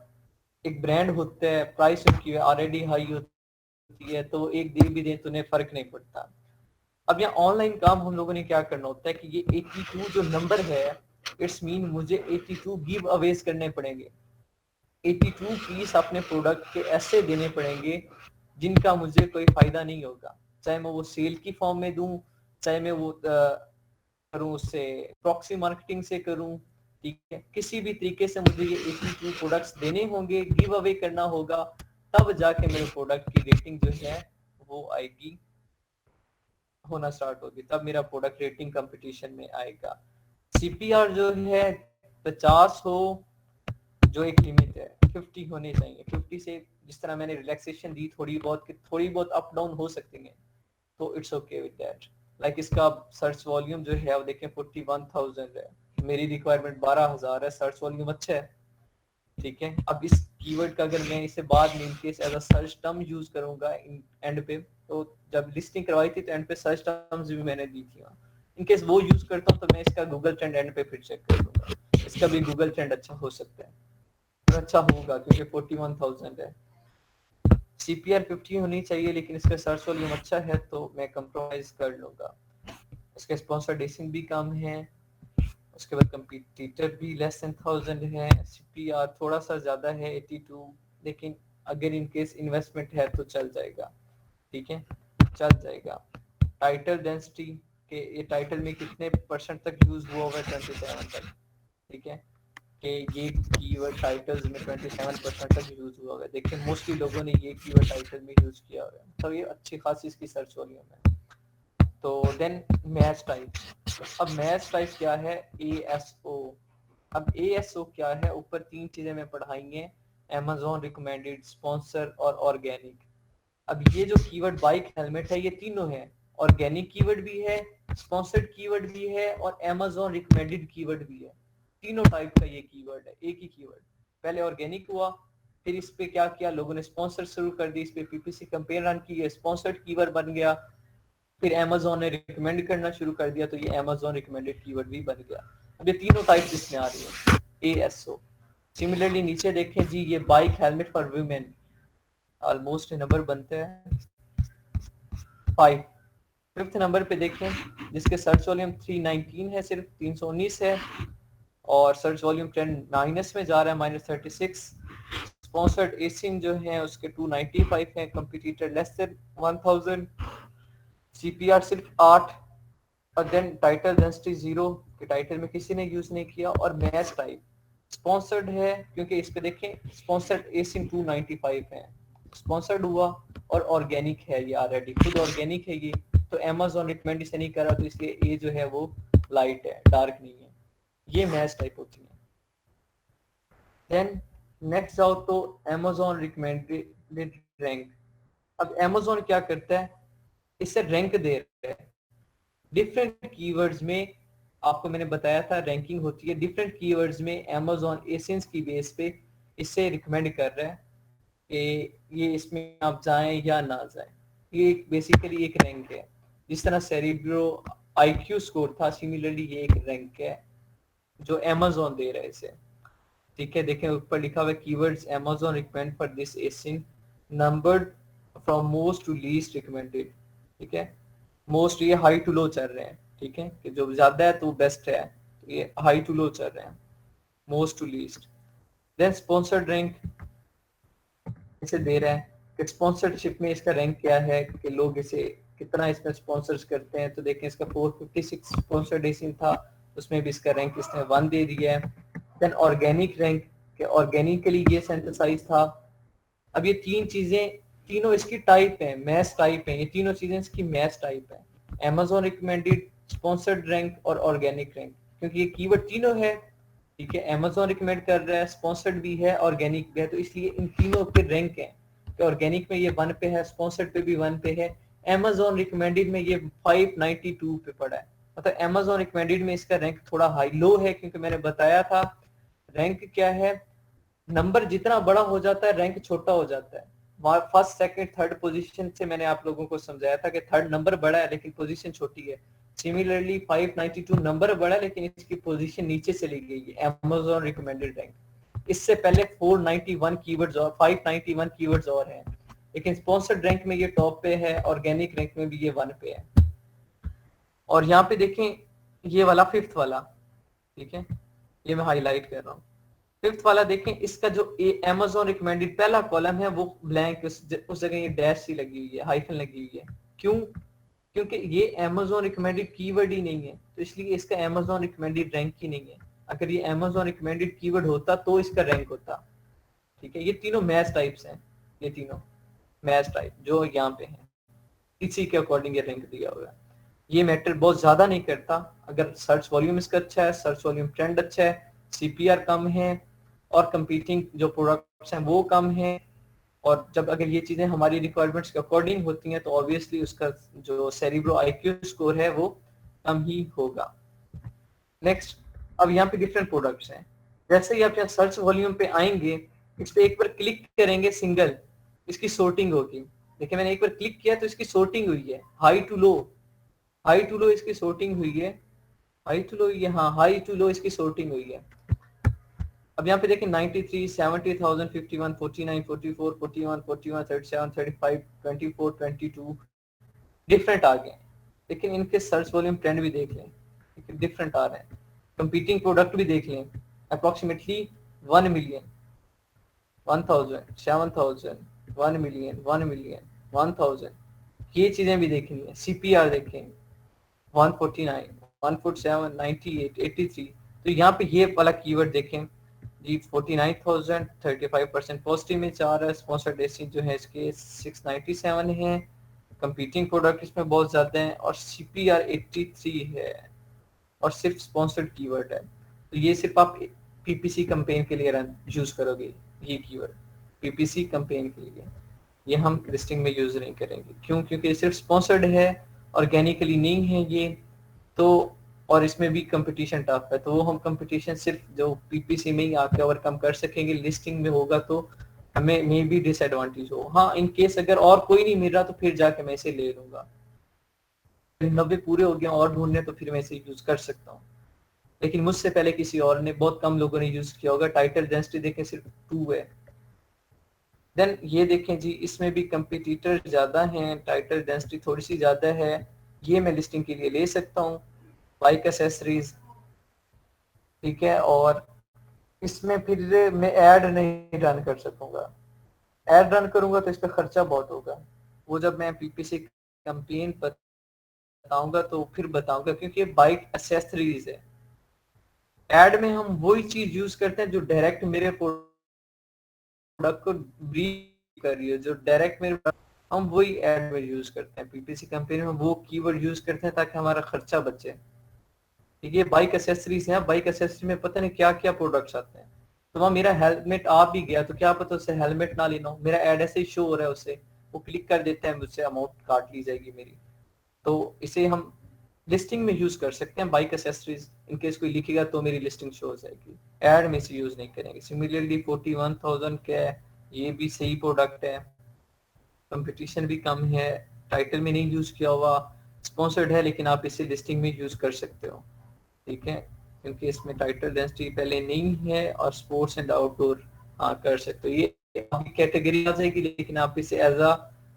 एक ब्रांड होता है, प्राइस उनकी ऑलरेडी हाई होती है, तो एक दे भी दे तो उन्हें फर्क नहीं पड़ता। अब यहाँ ऑनलाइन काम हम लोगों ने क्या करना होता है कि ये 82 जो नंबर है, इट्स मीन मुझे 82 गिव अवेज करने पड़ेंगे, 82 पीस अपने प्रोडक्ट के ऐसे देने पड़ेंगे जिनका मुझे कोई फायदा नहीं होगा, चाहे मैं वो सेल की फॉर्म में दूं, चाहे मैं वो करूं उससे प्रॉक्सी मार्केटिंग से करूं, ठीक है। किसी भी तरीके से मुझे ये 82 प्रोडक्ट्स देने होंगे, गिव अवे करना होगा, तब जाके मेरे प्रोडक्ट की रेटिंग जो है वो आएगी, होना स्टार्ट होगी, तब मेरा प्रोडक्ट रेटिंग कंपटीशन में आएगा। सीपीआर जो है 50 हो, जो एक लिमिट है, 50 होने चाहिए। 50 से जिस तरह मैंने रिलैक्सेशन दी थोड़ी बहुत अप डाउन हो सकती है, तो it's okay with that. Like इसका सर्च वॉल्यूम जो है वो देखें 41,000 है, मेरी रिक्वायरमेंट 12,000 है, सर्च वॉल्यूम अच्छा है, ठीक है। अब इस कीवर्ड का अगर मैं इसे बाद में in case as a search term use करूंगा एंड पे, तो जब लिस्टिंग करवाई थी तो एंड पे सर्च टर्म्स भी मैंने दी थी, इनकेस वो यूज करता हूँ तो मैं इसका गूगल ट्रेंड एंड पे फिर चेक कर लूंगा, इसका भी गूगल ट्रेंड अच्छा हो सकता है, अच्छा होगा क्योंकि 41,000 है। सीपीआर 50 होनी चाहिए, लेकिन इसका सर्च वॉल्यूम अच्छा है तो मैं कंप्रोमाइज कर लूंगा। इसका स्पॉन्सर डेसिंग भी कम है, उसके बाद कंपटीटर भी लेस देन 1000 है, सीपीआर थोड़ा सा ज्यादा है 82, लेकिन अगर इनकेस इन्वेस्टमेंट है तो चल जाएगा, ठीक है, चल जाएगा। टाइटल डेंसिटी के ये टाइटल में कितने परसेंट तक यूज हुआ हुआ है, 27 तक, ठीक है, कि ये कीवर्ड टाइटल्स में 27% तक यूज हुआ है। देखिए मोस्टली लोगों ने ये कीवर्ड टाइटल में यूज किया हुआ है, तो ये अच्छी खासी इसकी सर्च वॉल्यूम है। तो देन मैच टाइप, अब मैच टाइप क्या है, ASO। अब ASO क्या है, ऊपर 3 चीजें मैं पढ़ाई हैं, Amazon रिकमेंडेड, स्पॉन्सर और ऑर्गेनिक। अब ये जो कीवर्ड बाइक हेलमेट है ये तीनों है, ऑर्गेनिक कीवर्ड भी है, स्पॉन्सर्ड कीवर्ड भी है और Amazon रिकमेंडेड कीवर्ड भी है। तीनों टाइप का ये कीवर्ड है, एक ही कीवर्ड। पहले ऑर्गेनिक हुआ, फिर इस पे क्या किया लोगों ने, स्पॉन्सर शुरू कर दी, इस पे पीपीसी कैंपेन रन की, स्पॉन्सर्ड कीवर्ड बन गया, फिर Amazon ने रिकमेंड करना शुरू कर दिया तो ये Amazon रिकमेंडेड कीवर्ड भी बन गया। अब ये तीनों टाइप्स इसमें आ रही है, ASO। सिमिलरली नीचे देखें जी, ये bike helmet for women, almost number बनते हैं 5। 5th नंबर पे देखें जिसके सर्च वॉल्यूम 319 है, सिर्फ 319 है, और सर्च वॉल्यूम ट्रेंड माइनस में जा रहा है, -36। स्पॉन्सर्ड एसिन जो है उसके 295 है, कंपटीटर लेस देन 1000, सीपीआर सिर्फ 8, और देन टाइटल डेंसिटी 0 के टाइटल में किसी ने यूज नहीं किया, और मैच टाइप स्पॉन्सर्ड है क्योंकि इस पे देखें स्पॉन्सर्ड एसिन 295 है, स्पॉन्सर्ड हुआ, और ऑर्गेनिक है ये ऑलरेडी, खुद ऑर्गेनिक है ये, तो Amazon रिकमेंड इसे नहीं कर रहा, तो इसलिए ये जो है वो लाइट है, डार्क नहीं है। ये मैच टाइप होती है। देन नेक्स्ट जाओ तो Amazon रिकमेंडेड रैंक। अब Amazon क्या करता है, इससे रैंक दे रहा है डिफरेंट कीवर्ड्स में, आपको मैंने बताया था रैंकिंग होती है डिफरेंट कीवर्ड्स में, Amazon एसेंस की बेस पे इससे रिकमेंड कर रहा है कि ये इसमें आप जाएं या ना जाएं, ये एक बेसिकली एक रैंक है। जिस तरह सेरिब्रो IQ स्कोर था, सिमिलरली ये एक रैंक है जो Amazon दे रहा है इसे। ठीक है, देखें ऊपर लिखा हुआ है keywords Amazon recommend for this ASIN numbered from most to least recommended. ठीक है, मोस्ट ये हाई टू लो चल रहे हैं। ठीक है, कि जो ज्यादा है तो वो बेस्ट है, तो ये हाई टू लो चल रहे हैं, most to least. Then sponsored rank इसे दे रहा है कि स्पॉन्सरशिप में इसका रैंक क्या है, कि लोग इसे कितना इसमें स्पॉन्सर्स करते हैं। तो देखें इसका 456 स्पॉन्सर्ड एसिन था, उसमें भी इसका रैंक इसने 1 दे दिया है। देन ऑर्गेनिक रैंक के ऑर्गेनिकली ये सिंथेसाइज था। अब ये तीन चीजें तीनों इसकी टाइप है, मैच टाइप है, ये तीनों चीजें इसकी मैच टाइप है, Amazon रिकमेंडेड, स्पॉन्सर्ड रैंक और ऑर्गेनिक रैंक, क्योंकि ये कीवर्ड तीनों है। ठीक है, Amazon रिकमेंड कर रहा है, स्पॉन्सर्ड भी है, ऑर्गेनिक भी है, तो इसलिए इन तीनों के रैंक है कि ऑर्गेनिक में ये 1 पे है, स्पॉन्सर्ड पे भी 1 पे है, Amazon रिकमेंडेड में ये 592 पे पड़ा है। मतलब Amazon रिकमेंडेड में इसका रैंक थोड़ा हाई लो है, क्योंकि मैंने बताया था रैंक क्या है, नंबर जितना बड़ा हो जाता है रैंक छोटा हो जाता है। फर्स्ट सेकंड थर्ड पोजीशन से मैंने आप लोगों को समझाया था कि थर्ड नंबर बड़ा है लेकिन पोजीशन छोटी है। सिमिलरली 592 नंबर बड़ा है लेकिन इसकी पोजीशन नीचे चली गई है, Amazon रिकमेंडेड रैंक। इससे पहले 491 कीवर्ड्स और 591 कीवर्ड्स और हैं, लेकिन स्पॉन्सर्ड रैंक में ये टॉप पे है, ऑर्गेनिक रैंक में भी ये 1 पे है। और यहाँ पे देखें ये वाला फिफ्थ वाला, ठीक है, ये मैं हाईलाइट कर रहा हूँ। फिफ्थ वाला देखें, इसका जो Amazon रिकमेंडेड पहला कॉलम है वो ब्लैंक, उस जगह ये डैश सी लगी हुई है, हाइफन लगी हुई है। क्यों? क्योंकि ये Amazon रिकमेंडेड कीवर्ड ही नहीं है, तो इसलिए इसका Amazon रिकमेंडेड रैंक ही नहीं है। अगर ये Amazon रिकमेंडेड कीवर्ड होता तो इसका रैंक होता। ठीक है, ये तीनों मैच टाइप्स हैं, ये तीनों मैच टाइप जो यहाँ पे हैं, इसी के अकॉर्डिंग ये रैंक दिया हुआ है। ये मैटर बहुत ज्यादा नहीं करता। अगर सर्च वॉल्यूम इसका अच्छा है, सर्च वॉल्यूम ट्रेंड अच्छा है, CPR कम है और कंपीटिंग जो प्रोडक्ट्स हैं वो कम है, और जब अगर ये चीजें हमारी रिक्वायरमेंट्स के अकॉर्डिंग होती हैं तो ऑब्वियसली उसका जो सेरिब्रो IQ स्कोर है वो कम ही होगा। नेक्स्ट, अब यहाँ पे डिफरेंट प्रोडक्ट्स हैं। जैसे ही आप यहाँ सर्च वॉल्यूम पे आएंगे, इस पे एक बार क्लिक करेंगे सिंगल, इसकी सोर्टिंग होगी। देखिए मैंने एक बार क्लिक किया तो इसकी सोर्टिंग हुई है, हाई टू लो इसकी सोर्टिंग हुई है, हाई टू लो, ये हाँ हाई टू लो इसकी सोर्टिंग हुई है। अब यहाँ पे देखें 93, 70,000, 51, 49, 44, 41, 41, 37, 35, 24, 22 डिफरेंट आ गए। लेकिन इनके सर्च वॉल्यूम ट्रेंड भी देख लें, डिफरेंट आ रहे हैं। कंपीटिंग प्रोडक्ट भी देख लें, अप्रोक्सीमेटली 1 मिलियन, 1000, 7000, 1 मिलियन, 1 मिलियन, 1000, ये चीजें भी देखनी है। CPR देखें 149, 147, 98, 83। तो यहाँ पे ये वाला कीवर्ड देखें जी, 49,000, 35% पॉजिटिव में जा रहा है। स्पॉन्सर्ड एसी जो है इसके 697 है, कंपीटिंग प्रोडक्ट इसमें बहुत ज्यादा है, और CPR 83 है, और सिर्फ स्पॉन्सर्ड कीवर्ड है। तो ये सिर्फ आप PPC कैंपेन के लिए यूज करोगे, ये कीवर्ड PPC कैंपेन के लिए, ये हम लिस्टिंग में यूज नहीं करेंगे। क्यों? क्योंकि ये सिर्फ स्पॉन्सर्ड है, ऑर्गेनिकली नहीं है ये, तो और इसमें भी कंपटीशन टफ है, तो वो हम कंपटीशन सिर्फ जो PPC में ही आके ओवरकम कर सकेंगे। लिस्टिंग में होगा तो हमें मे भी डिसएडवांटेज हो। हाँ, इन केस अगर और कोई नहीं मिल रहा तो फिर जाके मैं इसे ले लूंगा, 90 पूरे हो गए और ढूंढने तो फिर मैं इसे यूज कर सकता हूँ। लेकिन मुझसे पहले किसी और ने, बहुत कम लोगों ने यूज किया होगा। टाइटल डेंसिटी देखें सिर्फ 2 है। देन ये देखें जी, इसमें भी कंपटीटर ज्यादा हैं, टाइटल डेंसिटी थोड़ी सी ज्यादा है, ये मैं लिस्टिंग के लिए ले सकता हूँ। बाइक एक्सेसरीज, ठीक है, और इसमें फिर मैं ऐड नहीं रन कर सकूंगा। ऐड रन करूंगा तो इस पर खर्चा बहुत होगा, वो जब मैं PPC कैंपेन बताऊंगा तो फिर बताऊंगा, क्योंकि बाइक एक्सेसरीज है। ऐड में हम वही चीज यूज करते हैं जो डायरेक्ट मेरे प्रोडक्ट को ब्रीफ कर रही है, जो डायरेक्ट मेरे हम वही ऐड में यूज करते हैं। PPC कैंपेन में वो कीवर्ड यूज करते हैं ताकि हमारा खर्चा बचे। ठीक है, बाइक एक्सेसरीज है, बाइक एक्सेसरी में पता नहीं क्या क्या प्रोडक्ट्स आते हैं। तो वहाँ मेरा हेलमेट आ भी गया तो क्या पता उससे हेलमेट ना लेना हो, मेरा ऐड ऐसे ही शो हो रहा है, उससे वो क्लिक कर देते हैं, मुझसे अमाउंट काट ली जाएगी मेरी। तो इसे हम लिस्टिंग में यूज कर सकते हैं, बाइक एक्सेसरीज। इनकेस कोई लिखेगा तो मेरी लिस्टिंग शो हो जाएगी, ऐड में से यूज नहीं करेंगे। सिमिलरली 41,000 का है, ये भी सही प्रोडक्ट है, कंपटीशन भी कम है, टाइटल में नहीं यूज किया हुआ, स्पॉन्सर्ड है लेकिन आप इसे लिस्टिंग में यूज कर सकते हो, ठीक है, क्योंकि इसमें टाइटल डेंसिटी पहले नहीं है, और स्पोर्ट्स एंड आउटडोर हाँ कर सकते हो, ये आपकी कैटेगरी आ जाएगी, लेकिन आप इसे एज अ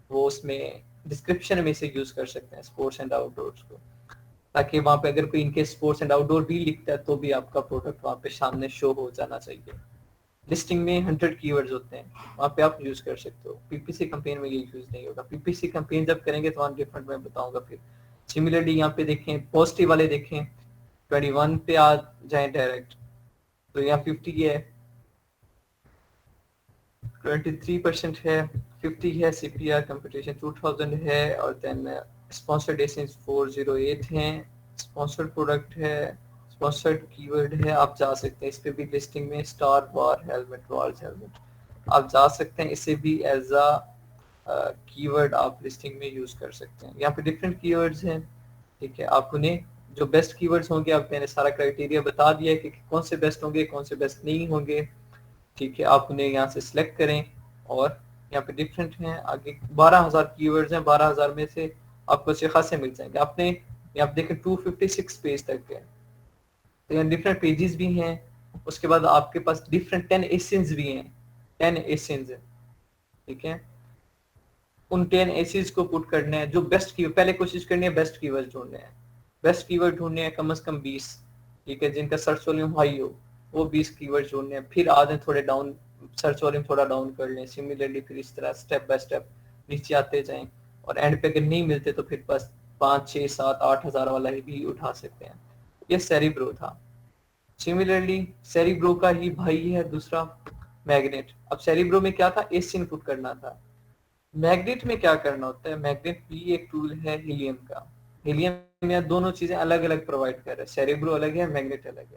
वो उसमें डिस्क्रिप्शन में इसे यूज कर सकते हैं स्पोर्ट्स एंड आउटडोर्स को, ताकि वहां पे अगर कोई इनके स्पोर्ट्स एंड आउटडोर भी लिखता है तो भी आपका प्रोडक्ट वहां पे सामने शो हो जाना चाहिए। लिस्टिंग में 100 कीवर्ड्स होते हैं, वहां पे आप यूज कर सकते हो। पीपीसी कैंपेन में ये यूज नहीं होगा, पीपीसी कैंपेन जब करेंगे तो वहां डिफरेंट मैं बताऊंगा फिर। सिमिलरली यहाँ पे देखें पॉजिटिव वाले देखें, 21 पे आ जाए डायरेक्ट, तो यहाँ 50 है, 23% है, 50 है, सीपीआर कंपटीशन 2000 है, और देन स्पॉन्सर्ड एसेंस 408 हैं, स्पॉन्सर्ड प्रोडक्ट है, स्पॉन्सर्ड कीवर्ड है, आप जा सकते हैं इस पे भी लिस्टिंग में, स्टार वार हेलमेट, वार्स हेलमेट, आप जा सकते हैं इसे भी एज अ कीवर्ड आप लिस्टिंग में यूज कर सकते हैं। यहाँ पे डिफरेंट कीवर्ड्स हैं, ठीक है, आप उन्हें जो बेस्ट कीवर्ड्स होंगे, अब मैंने सारा क्राइटेरिया बता दिया है कि कौन से बेस्ट होंगे कौन से बेस्ट नहीं होंगे, ठीक है, आप उन्हें यहाँ से सिलेक्ट करें, और यहाँ पे डिफरेंट हैं आगे 12,000 कीवर्ड्स हैं, 12,000 में से आपको अच्छे खासे मिल जाएंगे। आपने यहाँ पे देखें 256 पेज तक है, तो यहाँ डिफरेंट पेजेस भी हैं, उसके बाद आपके पास डिफरेंट 10 एसेंस भी हैं, 10 एसेंस है, ठीक है, उन 10 एसेंस को पुट करना है, जो बेस्ट की पहले कोशिश करनी है बेस्ट कीवर्ड ढूंढने हैं, बेस्ट कीवर्ड ढूंढने हैं कम से कम 20, ठीक है, जिनका सर्च वॉल्यूम हाई हो, वो 20 कीवर्ड ढूंढने हैं, फिर आधे थोड़े डाउन, सर्च वॉल्यूम थोड़ा डाउन कर लें, सिमिलरली फिर इस तरह स्टेप बाय स्टेप नीचे आते जाएं, और एंड पे अगर नहीं मिलते तो फिर बस 5, 6, 7, 8,000 वाला ही भी उठा सकते हैं। ये सेरिब्रो था। सिमिलरली सेरिब्रो का ही भाई है दूसरा मैग्नेट। अब सेरिब्रो में क्या था, एस इनपुट करना था, मैग्नेट में क्या करना होता है, मैग्नेट भी एक टूल है हीलियम का, हीलियम में दोनों चीजें अलग अलग प्रोवाइड कर रहा है, सेरिब्रो अलग है मैग्नेट अलग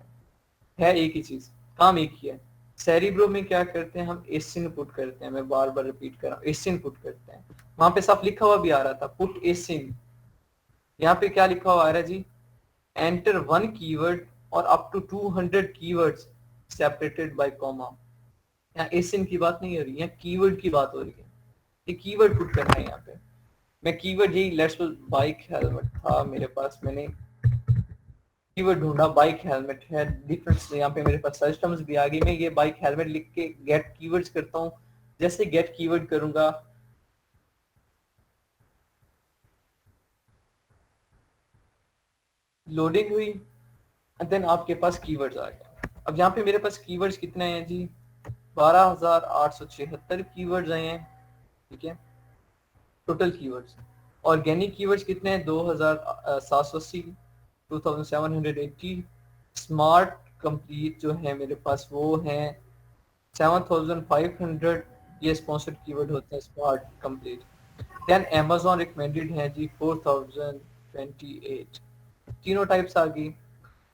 है एक ही चीज, काम एक ही है। सेरिब्रो में क्या करते हैं, हम एसिन पुट करते हैं, मैं बार बार रिपीट कर रहा हूँ, एसिन पुट करते हैं, वहां पे साफ लिखा हुआ भी आ रहा था पुट एसिन, यहाँ पे क्या लिखा हुआ आ रहा है जी, एंटर 1 कीवर्ड और up to 200 keywords separated by comma. यहाँ एसिन की बात नहीं हो रही, यहाँ कीवर्ड की बात हो रही है, ये कीवर्ड पुट करना है यहाँ पे। मैं कीवर्ड यही लेट्स बाइक हेलमेट था मेरे पास, मैंने कीवर्ड ढूंढा, बाइक हेलमेट है, डिफरेंस यहाँ पे मेरे पास सर्च टर्म्स भी आ गई, मैं ये बाइक हेलमेट लिख के गेट कीवर्ड्स करता हूँ, जैसे गेट कीवर्ड करूंगा लोडिंग हुई, देन आपके पास कीवर्ड्स आ गए। अब यहाँ पे मेरे पास कीवर्ड्स कितने हैं जी, 12,876 कीवर्ड्स आए हैं, ठीक है, टोटल कीवर्ड्स। ऑर्गेनिक कीवर्ड्स कितने हैं, 2,780, 2,780। स्मार्ट कंप्लीट जो है मेरे पास वो है 7,500, ये स्पॉन्सर्ड कीवर्ड होते हैं smart complete. Then Amazon recommended है जी 4,028, तीनों टाइप्स आ गई।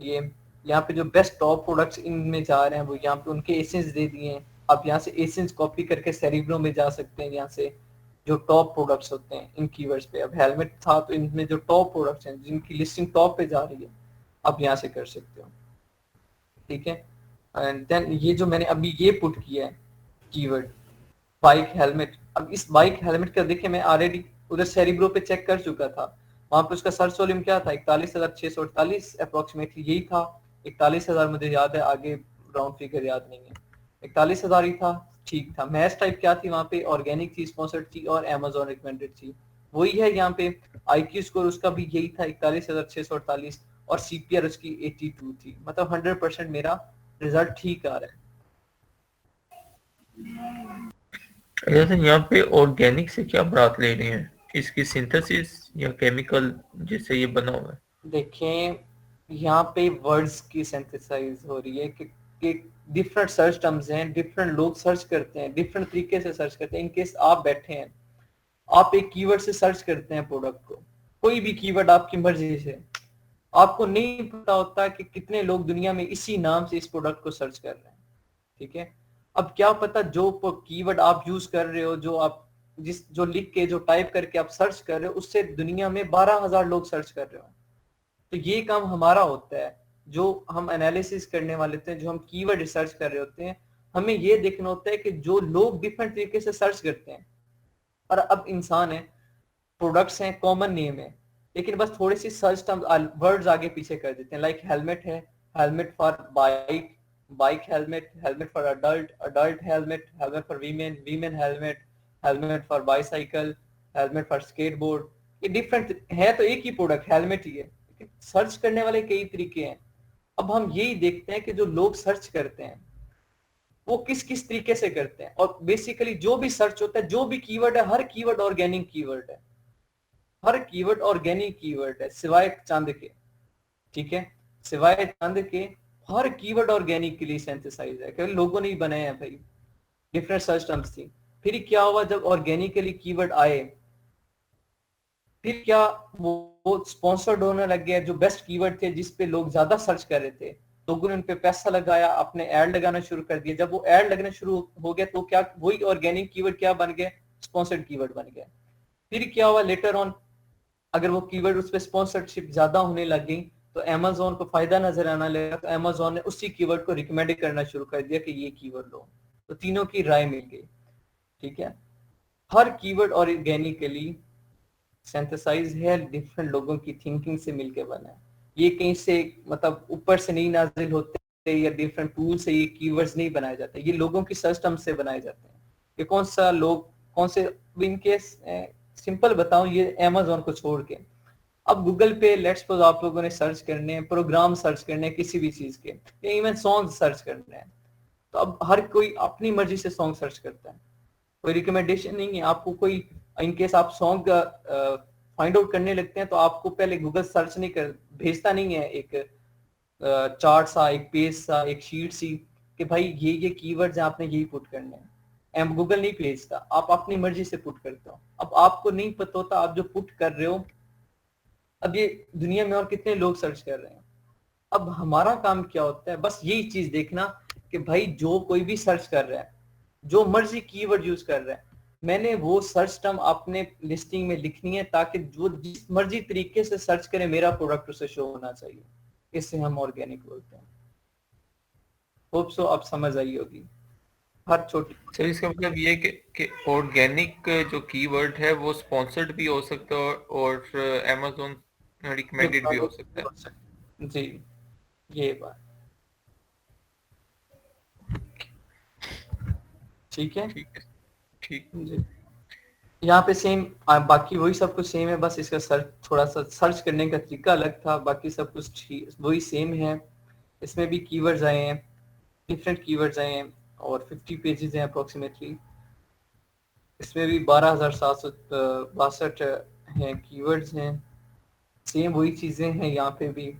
ये यहाँ पे जो बेस्ट टॉप प्रोडक्ट्स इनमें जा रहे हैं वो यहाँ पे उनके एसेंस दे दिए हैं, आप यहाँ से एसेंस कॉपी करके सेरिब्रो में जा सकते हैं, यहाँ से जो टॉप प्रोडक्ट्स होते हैं इन कीवर्ड्स पे। अब हेलमेट था तो इनमें जो टॉप प्रोडक्ट्स हैं जिनकी लिस्टिंग टॉप पे जा रही है आप यहाँ से कर सकते हो, ठीक है। एंड देन ये जो मैंने अभी ये पुट किया है कीवर्ड बाइक हेलमेट, अब इस बाइक हेलमेट का देखिए मैं ऑलरेडी उधर सेरिब्रो पे चेक कर चुका था, वहां पे उसका सर्च वॉल्यूम क्या था 41,648 अप्रोक्सीमेटली, यही था 41,000 मुझे याद है, आगे राउंड फिगर याद नहीं है, 41,000 ही था, ठीक था। मैच टाइप क्या थी वहां पे, ऑर्गेनिक थी, स्पॉन्सर्ड थी और Amazon रिकमेंडेड थी, वही है यहाँ पे। IQ स्कोर उसका भी यही था 41,648 और CPR उसकी 82 थी, मतलब 100% मेरा रिजल्ट ठीक आ रहा है। जैसे यहाँ पे ऑर्गेनिक से क्या बात ले रहे हैं, इसकी सिंथेसिस या केमिकल जिससे ये बना हुआ है? देखें यहाँ पे वर्ड्स की सिंथेसाइज हो रही है कि डिफरेंट सर्च टर्म्स हैं, डिफरेंट लोग सर्च करते हैं, डिफरेंट तरीके से सर्च करते हैं। इनकेस आप बैठे हैं, आप एक कीवर्ड से सर्च करते हैं प्रोडक्ट को, कोई भी कीवर्ड आपकी मर्जी से, आपको नहीं पता होता कि कितने लोग दुनिया में इसी नाम से इस प्रोडक्ट को सर्च कर रहे हैं, ठीक है। अब क्या पता जो कीवर्ड आप यूज कर रहे हो, जो आप जो लिख के जो टाइप करके आप सर्च कर रहे हो, उससे दुनिया में 12,000 लोग सर्च कर रहे हो। तो ये काम हमारा होता है, जो हम एनालिसिस करने वाले होते हैं, जो हम कीवर्ड रिसर्च कर रहे होते हैं, हमें ये देखना होता है कि जो लोग डिफरेंट तरीके से सर्च करते हैं, और अब इंसान है, प्रोडक्ट्स हैं, कॉमन नेम है, लेकिन बस थोड़ी सी सर्च टर्म वर्ड्स आगे पीछे कर देते हैं। लाइक हेलमेट है, helmet for bike, bike helmet, helmet for adult, adult helmet, helmet for women, women helmet, helmet for bicycle, helmet for skateboard. ये डिफरेंट है, तो एक ही प्रोडक्ट हेलमेट ही है, लेकिन सर्च करने वाले कई तरीके हैं। अब हम यही देखते हैं कि जो लोग सर्च करते हैं वो किस किस तरीके से करते हैं। और बेसिकली जो भी सर्च होता है, जो भी कीवर्ड है, हर कीवर्ड ऑर्गेनिक कीवर्ड है, हर कीवर्ड ऑर्गेनिक कीवर्ड है सिवाय चांद के, ठीक है, सिवाय चांद के हर कीवर्ड ऑर्गेनिक के लिए सिंथेसाइज है, क्योंकि लोगों ने ही बनाए हैं भाई, डिफरेंट सर्च टर्म्स थी। फिर क्या हुआ जब ऑर्गेनिकली कीवर्ड आए, फिर क्या वो स्पॉन्सर्ड होने लग गया। जो बेस्ट कीवर्ड थे जिस पे लोग ज्यादा सर्च कर रहे थे, लोगों ने उन पे पैसा लगाया, अपने ऐड लगाना शुरू कर दिया। जब वो ऐड लगना शुरू हो गया तो क्या वही ऑर्गेनिक कीवर्ड क्या बन गया, स्पॉन्सर्ड कीवर्ड बन गया। फिर क्या हुआ लेटर ऑन, अगर वो कीवर्ड उस पर स्पॉन्सरशिप ज्यादा होने लग गई तो अमेजोन को फायदा नजर आना लगा, तो अमेजोन ने उसी कीवर्ड को रिकमेंड करना शुरू कर दिया कि ये कीवर्ड लो। तो तीनों की राय मिल गई, ठीक है। हर कीवर्ड ऑर्गेनिकली सिंथेसाइज है, डिफरेंट लोगों की थिंकिंग से मिलकर बना है। ये कहीं से मतलब ऊपर से नहीं नाजिल होते या डिफरेंट टूल से ये कीवर्ड्स नहीं बनाए जाते, ये लोगों की सिस्टम से बनाए जाते हैं। ये कौन सा लोग कौन से, इनके सिंपल बताऊं, ये अमेजोन को छोड़ के अब गूगल पे लेट्स सपोज आप लोगों ने सर्च करने हैं, प्रोग्राम सर्च करने हैं किसी भी चीज के, या इवन सॉन्ग सर्च करने हैं, तो अब हर कोई अपनी मर्जी से सॉन्ग सर्च करता है, कोई रिकमेंडेशन नहीं है आपको। कोई इनकेस आप सॉन्ग फाइंड आउट करने लगते हैं तो आपको पहले गूगल सर्च नहीं कर भेजता नहीं है एक चार्ट सा, एक पेज सा, एक शीट सी कि भाई ये कीवर्ड्स हैं आपने यही पुट करने हैं। गूगल नहीं भेजता, आप अपनी मर्जी से पुट करते हो। अब आपको नहीं पता होता आप जो पुट कर रहे हो, अब ये दुनिया में और कितने लोग सर्च कर रहे हैं। अब हमारा काम क्या होता है, बस यही चीज देखना कि भाई जो कोई भी सर्च कर रहा है, जो मर्जी कीवर्ड यूज कर रहा है, मैंने वो सर्च टर्म अपने लिस्टिंग में लिखनी है ताकि जो जिस मर्जी तरीके से सर्च करे मेरा प्रोडक्ट उसे शो होना चाहिए। इससे हम ऑर्गेनिक बोलते हैं। होप सो आप समझ आई होगी हर छोटी। सर इसका मतलब ये कि ऑर्गेनिक जो कीवर्ड है वो स्पॉन्सर्ड भी हो सकता है और अमेज़न रिकमेंडेड भी हो सकता है। जी ये बात ठीक है। ठीक है, ठीक। जी यहाँ पे सेम बाकी वही सब कुछ सेम है, बस इसका सर्च थोड़ा सा सर्च करने का तरीका अलग था, बाकी सब कुछ वही सेम है। इसमें भी कीवर्ड्स आए हैं, डिफरेंट कीवर्ड्स आए हैं और 50 पेजेस हैं अप्रोक्सीमेटली। इसमें भी 12,762 हैं कीवर्ड्स हैं, सेम वही चीजें हैं यहाँ पे भी।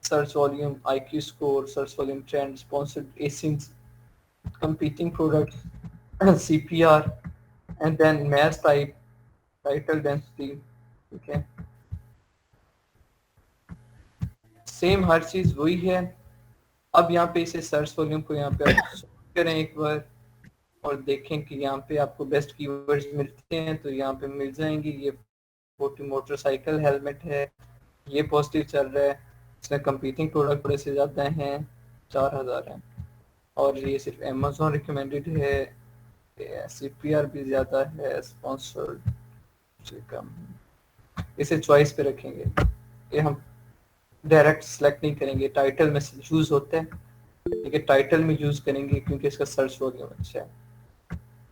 Search volume, IQ score, search volume trend, sponsored ASINs, competing product, CPR, and then mass type, title density, ठीक है। सेम हर चीज वही है। अब यहाँ पे इसे सर्च वॉल्यूम को यहाँ पे आप करें एक बार और देखें कि यहाँ पे आपको बेस्ट कीवर्ड्स मिलते हैं, तो यहाँ पे मिल जाएंगे। ये मोटरसाइकिल हेलमेट है, ये पॉजिटिव चल रहा है, इसमें कंपीटिंग प्रोडक्ट बड़े से ज्यादा हैं, 4,000 हैं। और ये सिर्फ अमेज़न रिकमेंडेड है, CPR भी ज्यादा है, स्पॉन्सर्ड कम। इसे चॉइस पे रखेंगे, ये हम डायरेक्ट सेलेक्ट नहीं करेंगे। टाइटल में यूज होता है, लेकिन टाइटल में यूज करेंगे क्योंकि इसका सर्च वॉल्यूम अच्छा है,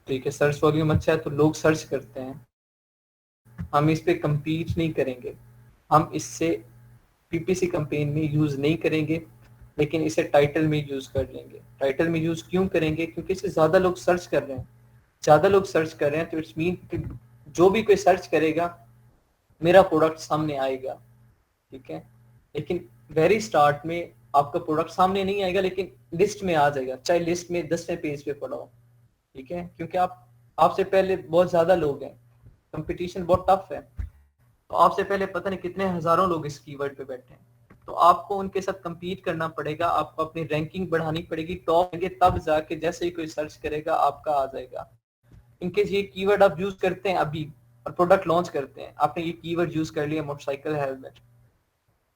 ठीक है। सर्च वॉल्यूम अच्छा है तो लोग सर्च करते हैं, हम इस पे compete नहीं करेंगे, हम इससे PPC कैंपेन में यूज नहीं करेंगे, लेकिन इसे टाइटल में यूज कर लेंगे। टाइटल में यूज क्यों करेंगे, क्योंकि इसे ज्यादा लोग सर्च कर रहे हैं, ज्यादा लोग सर्च कर रहे हैं, तो इट्स मीन कि जो भी कोई सर्च करेगा मेरा प्रोडक्ट सामने आएगा, ठीक है। लेकिन वेरी स्टार्ट में आपका प्रोडक्ट सामने नहीं आएगा, लेकिन लिस्ट में आ जाएगा, चाहे लिस्ट में 10वें पेज पे पड़ा हो, ठीक है, क्योंकि आपसे पहले बहुत ज्यादा लोग हैं, कंपटीशन बहुत टफ है, तो आपसे पहले पता नहीं कितने हजारों लोग इस कीवर्ड पे बैठे हैं, तो आपको उनके साथ compete करना पड़ेगा, आपको अपनी रैंकिंग बढ़ानी पड़ेगी, टॉप होंगे तब जाके जैसे ही कोई सर्च करेगा आपका आ जाएगा। इनकेस ये कीवर्ड आप यूज करते हैं अभी और प्रोडक्ट लॉन्च करते हैं, आपने ये कीवर्ड यूज कर लिया मोटरसाइकिल हेलमेट,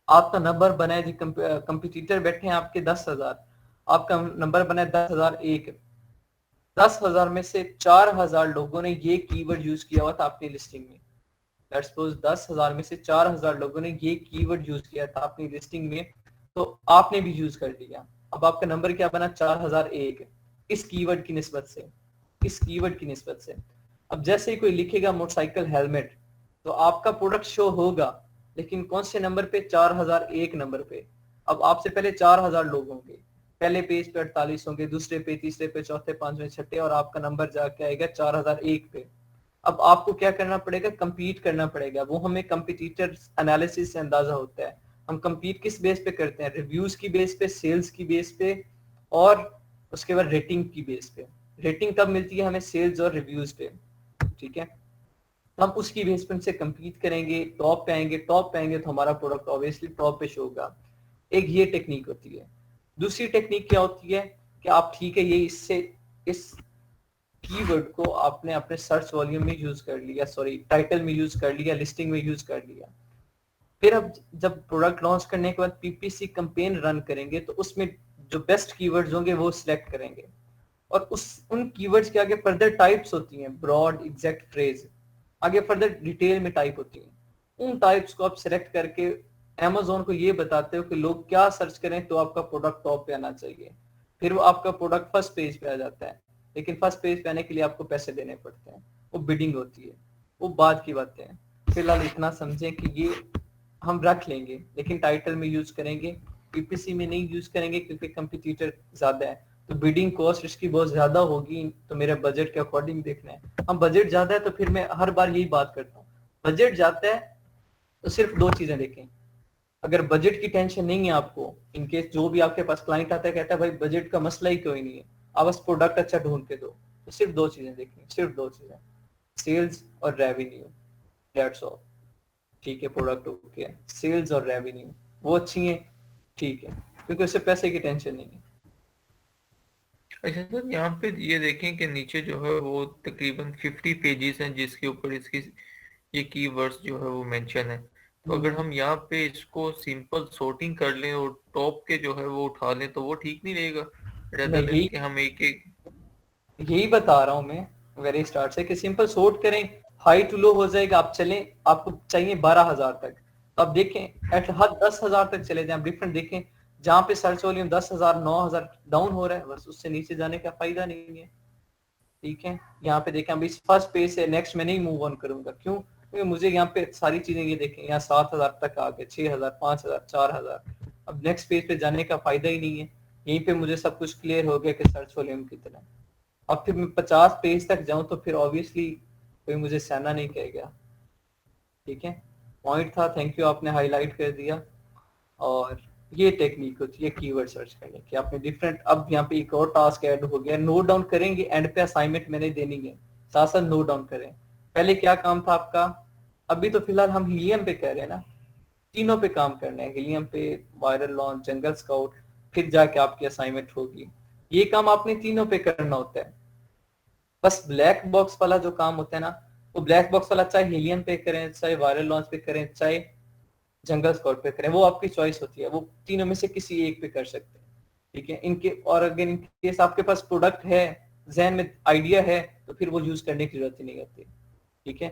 आपका नंबर बना है जी, कंपटीटर बैठे हैं आपके 10,000, आपका नंबर बना है 10,001, 10,000 में से 4,000 लोगों ने ये कीवर्ड यूज किया हुआ था अपनी लिस्टिंग में, लेट्स सपोज 10,000 में से 4,000 लोगों ने ये कीवर्ड यूज किया था अपनी लिस्टिंग में, तो आपने भी यूज कर लिया। अब आपका नंबर क्या बना? 4001 इस कीवर्ड की निस्बत से, इस कीवर्ड की निस्बत से। अब जैसे ही कोई लिखेगा मोटरसाइकिल हेलमेट, तो आपका प्रोडक्ट शो होगा, लेकिन कौन से नंबर पे? 4001 नंबर पे। अब आपसे पहले 4000 लोग होंगे, पहले पेज पे 48 होंगे, दूसरे पे, तीसरे पे, चौथे, पांचवें, छठे, और आपका नंबर जाके आएगा 4001 पे। अब आपको क्या करना पड़ेगा? कंपीट करना पड़ेगा। वो हमें कंपटीटर एनालिसिस से अंदाजा होता है। हम कंपीट किस बेस पे करते हैं? रिव्यूज की बेस पे, सेल्स की बेस पे, और उसके बाद रेटिंग की बेस पे। रेटिंग कब मिलती है हमें? सेल्स और रिव्यूज पे, ठीक है। हम उसकी बेस पे उनसे compete करेंगे, टॉप पे आएंगे, टॉप पे आएंगे तो हमारा प्रोडक्ट ऑब्वियसली टॉप पे शो होगा। एक ये टेक्निक होती है। दूसरी टेक्निक क्या होती है कि आप, ठीक है, ये इससे इस कीवर्ड को आपने अपने सर्च वॉल्यूम में यूज कर लिया, सॉरी टाइटल में यूज कर लिया, लिस्टिंग में यूज कर लिया। फिर अब जब प्रोडक्ट लॉन्च करने के बाद पीपीसी कैंपेन रन करेंगे तो उसमें जो बेस्ट कीवर्ड्स होंगे वो सिलेक्ट करेंगे, और उन कीवर्ड्स के आगे फर्दर टाइप्स होती हैं, ब्रॉड, एग्जैक्ट, फ्रेज, आगे फर्दर डिटेल में टाइप होती हैं। उन टाइप्स को आप सिलेक्ट करके Amazon को ये बताते हो कि लोग क्या सर्च करें तो आपका प्रोडक्ट टॉप पे आना चाहिए। फिर वो आपका प्रोडक्ट फर्स्ट पेज पे आ जाता है, लेकिन फर्स्ट पेज पे आने के लिए आपको पैसे देने पड़ते हैं, वो बिडिंग होती है, वो बाद की बातें हैं। फिलहाल इतना समझें कि ये हम रख लेंगे, लेकिन टाइटल में यूज करेंगे, पीपीसी में नहीं यूज करेंगे क्योंकि कंपटीटर ज्यादा है, तो बिडिंग कॉस्ट इसकी बहुत ज्यादा होगी, तो मेरे बजट के अकॉर्डिंग देखना है। हम बजट ज्यादा है तो फिर मैं हर बार यही बात करता हूँ, बजट जाता है तो सिर्फ दो चीजें देखें। अगर बजट की टेंशन नहीं है आपको, इनकेस जो भी आपके पास क्लाइंट आता है कहता है भाई बजट का मसला ही कोई नहीं है, आप बस प्रोडक्ट अच्छा ढूंढ के दो, तो सिर्फ दो चीजें देखें, सिर्फ दो चीजें, सेल्स और रेवेन्यू, दैट्स ऑल। ठीक है, प्रोडक्ट ओके है, सेल्स और रेवेन्यू वो अच्छी है, ठीक है, क्योंकि उससे पैसे की टेंशन नहीं है। अच्छा सर, यहाँ पे ये देखें कि नीचे जो है वो तकरीबन 50 पेजेस हैं जिसके ऊपर इसकी ये कीवर्ड्स जो है वो मेंशन है। तो अगर हम यहाँ पे इसको सिंपल सॉर्टिंग कर लें और टॉप के जो है वो उठा लें तो वो ठीक नहीं रहेगा, मैं रेदर देन यही कि हम एक एक यही बता रहा हूँ मैं वेरी स्टार्ट से कि सिंपल सॉर्ट करें, हाई टू लो हो जाएगा। आप चलें, आपको चाहिए 12,000 तक, तो आप देखें एट हद 10,000 तक चले जाएं, डिफरेंट देखें, जहां पे सर्च वॉल्यूम 10,000 9,000 डाउन हो रहा है, बस उससे नीचे जाने का फायदा नहीं है। ठीक है, यहाँ पे देखें, अब इस फर्स्ट पेज से नेक्स्ट में नहीं मूव ऑन करूंगा, क्यों? क्योंकि मुझे यहाँ पे सारी चीजें ये देखें, यहाँ 7,000 तक आ गए, 6,000, 5,000, 4,000, अब नेक्स्ट पेज पे जाने का फायदा ही नहीं है। यहीं पे मुझे सब कुछ क्लियर हो गया कि सर्च वॉल्यूम कितना है। अब फिर मैं 50 पेज तक जाऊं तो फिर ऑब्वियसली कोई मुझे सहना नहीं कहेगा। ठीक है, पॉइंट था, थैंक यू, आपने हाईलाइट कर दिया। और ये टेक्निक होती है कीवर्ड सर्च करने की, आपने डिफरेंट। अब यहाँ पे एक और टास्क ऐड हो गया, नोट डाउन करेंगे, एंड पे असाइनमेंट मैंने देनी है, साथ साथ नोट डाउन करें। पहले क्या काम था आपका? अभी तो फिलहाल हम हीलियम पे कर रहे हैं ना, तीनों पे काम करना है, हीलियम पे, वायरल लॉन्च, जंगल स्काउट, फिर जाके आपकी असाइनमेंट होगी। ये काम आपने तीनों पे करना होता है। बस ब्लैक बॉक्स वाला जो काम होता है ना, वो ब्लैक बॉक्स वाला चाहे हीलियम पे करें, चाहे वायरल लॉन्च पे करें, चाहे जंगल स्काउट पे करें, वो आपकी चॉइस होती है, वो तीनों में से किसी एक पे कर सकते हैं। ठीक है, इनके और अगर इन केस आपके पास प्रोडक्ट है, जहन में आइडिया है, तो फिर वो यूज करने की जरूरत ही नहीं होती। ठीक है,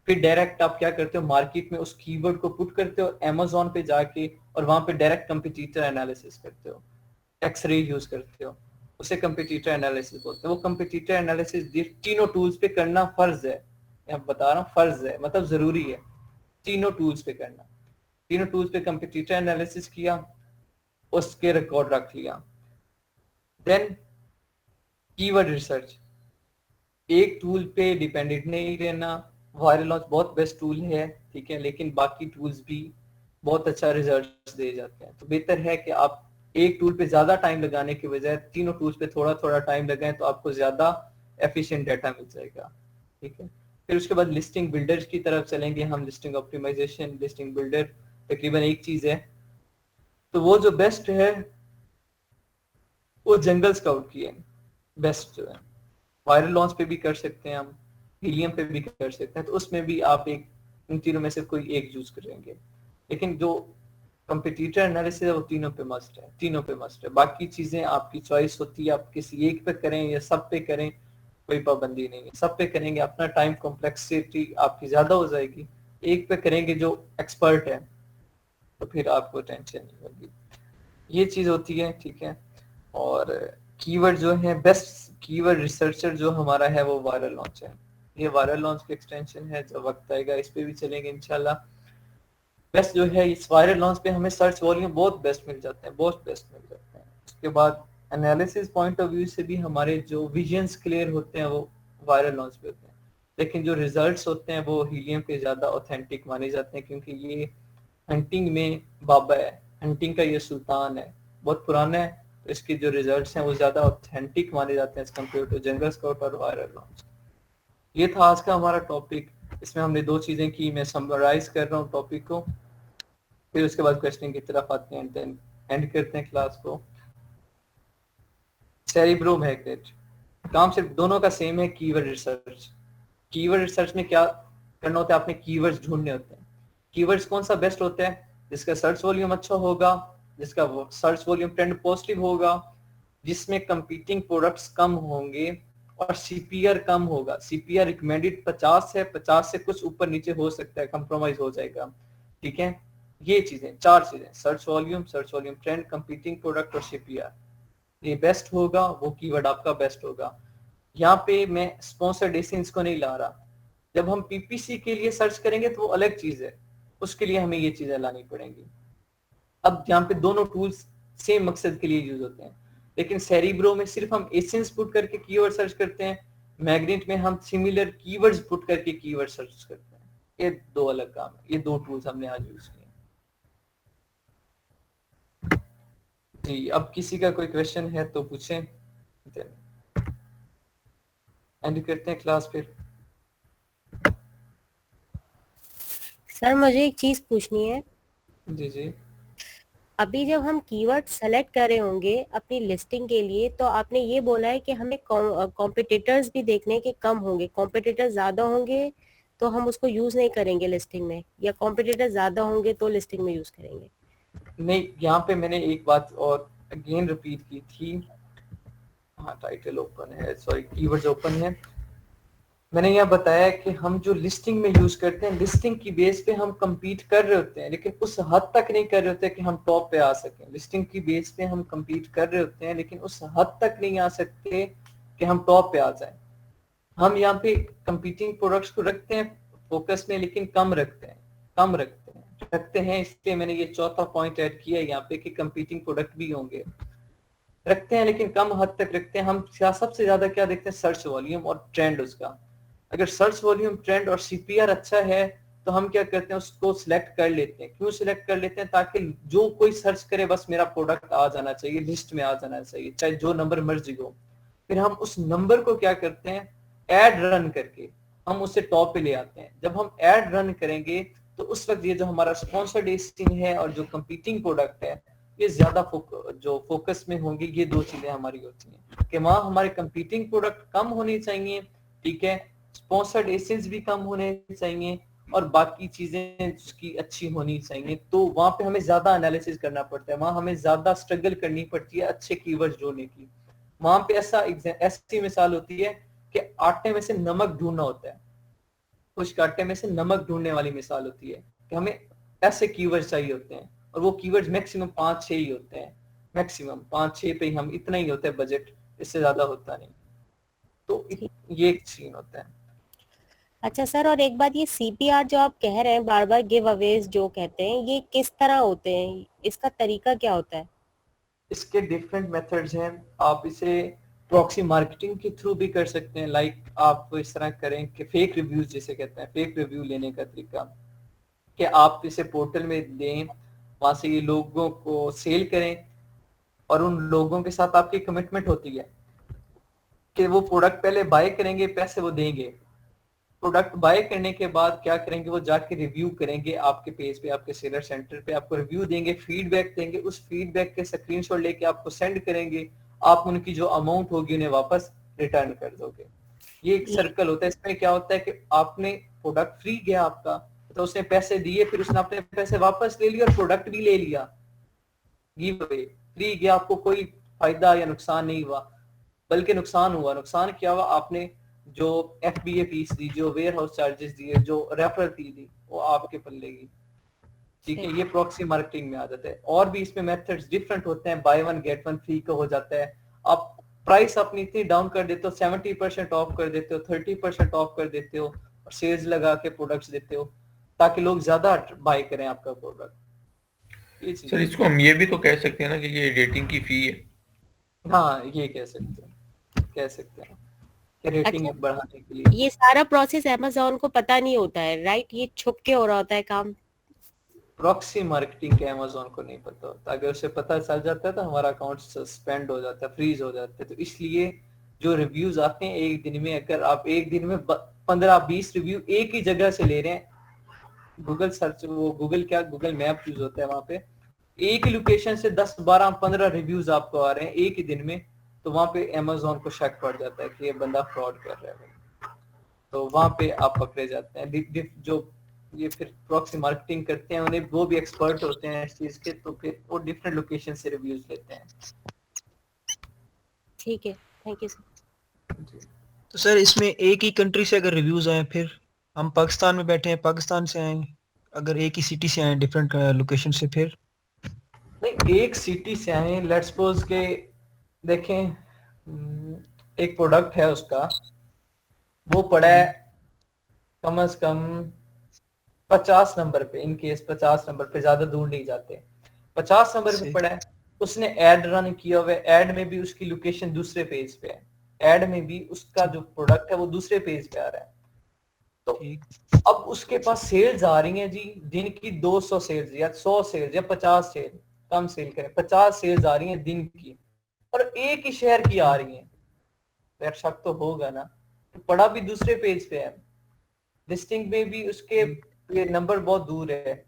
फिर डायरेक्ट आप क्या करते हो, मार्केट में उस कीवर्ड को पुट करते हो Amazon पे जाके, और वहां पे डायरेक्ट कंपटीटर एनालिसिस करते हो, एक्सरे यूज करते हो, उसे कंपटीटर एनालिसिस बोलते हैं। वो कंपटीटर एनालिसिस तीनों टूल्स पे करना फर्ज है, मैं बता रहा हूँ, फर्ज है, मतलब जरूरी है तीनों टूल्स पे करना। तीनों टूल्स पे कंपटीटर एनालिसिस किया, उसके रिकॉर्ड रख लिया। देन कीवर्ड रिसर्च, एक टूल पे डिपेंडेंट नहीं रहना। वायरल लॉन्च बहुत बेस्ट टूल है, ठीक है, लेकिन बाकी टूल्स भी बहुत अच्छा रिजल्ट दे जाते हैं। तो बेहतर है कि आप एक टूल पे ज्यादा टाइम लगाने के बजाय तीनों टूल्स पे थोड़ा थोड़ा टाइम लगाएं, तो आपको ज्यादा एफिशिएंट डाटा मिल जाएगा। ठीक है, फिर उसके बाद लिस्टिंग बिल्डर्स की तरफ चलेंगे हम, लिस्टिंग ऑप्टिमाइजेशन, लिस्टिंग बिल्डर तकरीबन एक चीज है। तो वो जो बेस्ट है वो जंगल स्काउट की है, बेस्ट जो है। वायरल लॉन्च पे भी कर सकते हैं हम, हीलियम पे भी कर सकते हैं, तो उसमें भी आप एक, इन तीनों में से कोई एक यूज करेंगे। लेकिन जो कंपटीटर एनालिसिस है वो तीनों पे मस्ट है, तीनों पे मस्ट है। बाकी चीजें आपकी चॉइस होती है, आप किसी एक पे करें या सब पे करें, कोई पाबंदी नहीं है, सब पे करेंगे। अपना टाइम कॉम्प्लेक्सिटी आपकी ज्यादा हो जाएगी, एक पे करेंगे जो एक्सपर्ट है, तो फिर आपको टेंशन नहीं होगी। ये चीज होती है, ठीक है। और कीवर्ड जो है, बेस्ट कीवर्ड रिसर्चर जो हमारा है वो वायरल लॉन्च है। ये वायरल लॉन्च की एक्सटेंशन है, जब वक्त आएगा इस पे भी चलेंगे इंशाल्लाह। बेस्ट जो है इस वायरल लॉन्च पे हमें सर्च वॉल्यूम बहुत बेस्ट मिल जाते हैं, बहुत बेस्ट मिल जाते हैं। उसके बाद एनालिसिस पॉइंट ऑफ व्यू से भी हमारे जो विजन्स क्लियर होते हैं वो वायरल लॉन्च पे होते हैं, लेकिन जो रिजल्ट्स होते हैं वो हीलियम पे ज्यादा ऑथेंटिक माने जाते हैं, क्योंकि ये हंटिंग में बाबा है, हंटिंग का ये सुल्तान है, बहुत पुराना है, तो इसके जो रिजल्ट्स हैं वो ज्यादा ऑथेंटिक माने जाते हैं as compare to jungle scout और वायरल लॉन्च। ये था आज का हमारा टॉपिक। इसमें हमने 2 चीजें की, मैं समराइज कर रहा हूँ टॉपिक को, फिर उसके बाद क्वेश्चन की तरफ आते हैं, देन एंड करते हैं क्लास को। सेरिब्रो मैग्नेट काम सिर्फ दोनों का सेम है, कीवर्ड रिसर्च। कीवर्ड रिसर्च में क्या करना होता है, आपने कीवर्ड्स ढूंढने होते हैं। कीवर्ड्स कौन सा बेस्ट होता है, जिसका सर्च वॉल्यूम अच्छा होगा, जिसका सर्च वॉल्यूम ट्रेंड पॉजिटिव होगा, जिसमें कंपीटिंग प्रोडक्ट्स कम होंगे और सीपीआर कम होगा। सीपीआर रिकमेंडेड 50 है, 50 से कुछ ऊपर नीचे हो सकता है, कंप्रोमाइज हो जाएगा, ठीक है। ये चीजें 4 चीजें, search volume trend, competing product और सीपीआर, ये बेस्ट होगा, वो कीवर्ड आपका बेस्ट होगा। यहाँ पे मैं स्पॉन्सर्ड एसेंस को नहीं ला रहा। जब हम पीपीसी के लिए सर्च करेंगे तो वो अलग चीज है, उसके लिए हमें ये चीजें लानी पड़ेंगी। अब यहाँ पे दोनों टूल्स सेम मकसद के लिए यूज होते हैं, लेकिन सेरिब्रो में सिर्फ हम एसेंस पुट करके कीवर्ड सर्च करते हैं, मैग्नेट में हम सिमिलर कीवर्ड्स पुट करके कीवर्ड सर्च करते हैं। ये 2 अलग काम है, ये 2 टूल्स हमने आज यूज किए जी। अब किसी का कोई क्वेश्चन है तो पूछें, एंड करते हैं क्लास फिर। सर मुझे एक चीज पूछनी है। जी जी। अभी जब हम कीवर्ड सेलेक्ट कर रहे होंगे अपनी लिस्टिंग के लिए, तो आपने ये बोला है कि हमें कॉम्पिटिटर्स भी देखने के कम होंगे, कॉम्पिटिटर ज्यादा होंगे तो हम उसको यूज नहीं करेंगे लिस्टिंग में, या कॉम्पिटिटर ज्यादा होंगे तो लिस्टिंग में यूज करेंगे? नहीं, यहाँ पे मैंने एक बात और अगेन रिपीट की थी। हाँ, टाइटल ओपन है, सॉरी कीवर्ड्स ओपन है। मैंने यह बताया कि हम जो लिस्टिंग में यूज करते हैं, लिस्टिंग की बेस पे हम compete कर रहे होते हैं, लेकिन उस हद तक नहीं कर रहे होते कि हम टॉप पे आ सकें। लिस्टिंग की बेस पे हम compete कर रहे होते हैं, लेकिन उस हद तक नहीं आ सकते कि हम टॉप पे आ जाएं। हम यहाँ पे कंपीटिंग प्रोडक्ट्स को रखते हैं फोकस में, लेकिन कम रखते हैं। इसलिए मैंने ये चौथा पॉइंट ऐड किया है यहाँ पे कि कंपीटिंग प्रोडक्ट भी होंगे, रखते हैं लेकिन कम हद तक रखते हैं। हम सबसे ज्यादा क्या देखते हैं, सर्च वॉल्यूम और ट्रेंड उसका। अगर सर्च वॉल्यूम, ट्रेंड और सीपीआर अच्छा है तो हम क्या करते हैं, उसको सिलेक्ट कर लेते हैं। क्यों सिलेक्ट कर लेते हैं, ताकि जो कोई सर्च करे बस मेरा प्रोडक्ट आ जाना चाहिए, लिस्ट में आ जाना चाहिए, चाहे जो नंबर मर्जी हो। फिर हम उस नंबर को क्या करते हैं, एड रन करके हम उसे टॉप पे ले आते हैं। जब हम एड रन करेंगे तो उस वक्त ये जो हमारा स्पॉन्सर्ड लिस्टिंग है और जो कंपीटिंग प्रोडक्ट है, ये ज्यादा जो फोकस में होंगे। ये 2 चीजें हमारी होती हैं कि वहां हमारे कंपीटिंग प्रोडक्ट कम होने चाहिए, ठीक है, स्पॉन्सर्ड एसेंस भी कम होने चाहिए, और बाकी चीजें उसकी अच्छी होनी चाहिए। तो वहां पे हमें ज्यादा एनालिसिस करना पड़ता है, वहां हमें ज्यादा स्ट्रगल करनी पड़ती है अच्छे कीवर्ड्स ढूंढने की। वहां पे ऐसी मिसाल होती है कि आटे में से नमक ढूंढना होता है, कुछ आटे में से नमक ढूंढने वाली मिसाल होती है कि हमें ऐसे कीवर्ड्स चाहिए होते हैं, और वो कीवर्ड्स मैक्सिमम 5-6 ही होते हैं, मैक्सिमम 5-6 पे ही हम इतना ही होता है बजट, इससे ज्यादा होता नहीं। तो ये एक सीन होता है। अच्छा सर, और एक बात, ये सीपीआर जो आप कह रहे हैं बार बार, गिव अवेज जो कहते हैं, ये किस तरह होते हैं, इसका तरीका क्या होता है? इसके डिफरेंट मेथड्स हैं। आप इसे प्रॉक्सी मार्केटिंग के थ्रू भी कर सकते हैं। लाइक आप इस तरह करें कि फेक रिव्यूज जिसे कहते हैं, फेक रिव्यू लेने का तरीका कि आप इसे पोर्टल में दें, वहां से ये लोगों को सेल करें, और उन लोगों के साथ आपकी कमिटमेंट होती है कि वो प्रोडक्ट पहले बाय करेंगे, पैसे वो देंगे। प्रोडक्ट बाय करने के बाद क्या करेंगे, वो जाके रिव्यू करेंगे आपके पेज पे, आपके सेलर सेंटर पे, आपको रिव्यू देंगे, फीडबैक देंगे। उस फीडबैक के स्क्रीनशॉट लेके आपको सेंड करेंगे, आप उनकी जो अमाउंट होगी उन्हें वापस रिटर्न कर दोगे। ये एक सर्कल होता है। इसमें क्या होता है कि आपने प्रोडक्ट फ्री गया आपका, तो उसने पैसे दिए, फिर उसने अपने पैसे वापस ले लिए और प्रोडक्ट भी ले लिया, गिव अवे, फ्री गया, आपको कोई फायदा या नुकसान नहीं हुआ, बल्कि नुकसान हुआ। नुकसान क्या हुआ, आपने जो FBA फीस दी, जो वेयर हाउस चार्जेस दिए, जो रेफरल फी दी, वो आपके पल्ले की। ठीक है, ये प्रॉक्सी मार्केटिंग में आ जाता है। और भी इसमें मेथड्स डिफरेंट होते हैं, by one get one free का हो जाता है। आप प्राइस अपनी इतनी डाउन कर देते हो, 70% ऑफ कर देते हो, 30% ऑफ कर देते हो, और सेल्स लगा के प्रोडक्ट्स देते हो ताकि लोग ज्यादा बाय करें आपका प्रोडक्ट। ये चीज सर इसको हम ये भी तो कह सकते हैं ना कि ये रेटिंग की फी है। हाँ, ये कह सकते हैं कि रेटिंग अच्छा, बढ़ाने के लिए। ये सारा प्रोसेस अमेज़न को पता नहीं होता है, राइट? ये छुप के हो रहा होता है काम। प्रॉक्सी मार्केटिंग के अमेज़न को नहीं पता होता, अगर उसे पता चल जाता है तो हमारा अकाउंट सस्पेंड हो जाता है, फ्रीज हो जाता है। तो इसलिए जो रिव्यूज आते हैं एक दिन में, अगर आप एक दिन में 15-20 रिव्यू एक ही जगह से ले रहे हैं, गूगल सर्च, वो गूगल मैप यूज होता है, वहां पे एक ही लोकेशन से 10-12-15 रिव्यूज आपको आ रहे हैं एक ही दिन में, तो वहां पे अमेज़न को शक पड़ जाता है कि ये बंदा फ्रॉड कर रहा है। तो वहां पे आप पकड़े जाते हैं। जो ये फिर प्रॉक्सी मार्केटिंग करते हैं, उन्हें वो भी एक्सपर्ट होते हैं इस चीज के, तो फिर वो डिफरेंट लोकेशन से रिव्यूज लेते हैं। ठीक है, थैंक यू सर। जी। तो सर इसमें एक ही कंट्री से अगर रिव्यूज आए, फिर हम पाकिस्तान में बैठे हैं, पाकिस्तान से आए, अगर एक ही सिटी से आए डिफरेंट लोकेशन से, फिर नहीं, एक सिटी से आए, लेट्स सपोज के देखें, एक प्रोडक्ट है उसका, वो पड़ा है कम से कम 50 नंबर पे, इन केस 50 नंबर पे, ज्यादा दूर नहीं जाते, 50 नंबर पे से पड़ा है। उसने ऐड रन किया हुआ है, ऐड में भी उसकी लोकेशन दूसरे पेज पे है, ऐड में भी उसका जो प्रोडक्ट है वो दूसरे पेज पे आ रहा है। तो ठीक। अब उसके पास सेल्स आ रही हैं जी, दिन की 200 सेल्स या 100 सेल्स या 50 सेल, कम सेल करें, 50 सेल्स आ रही हैं दिन की, और एक ही शहर की आ रही हैं, तो यार शक तो होगा ना। तो पड़ा भी दूसरे पेज पे है, लिस्टिंग में भी उसके ये नंबर बहुत दूर है,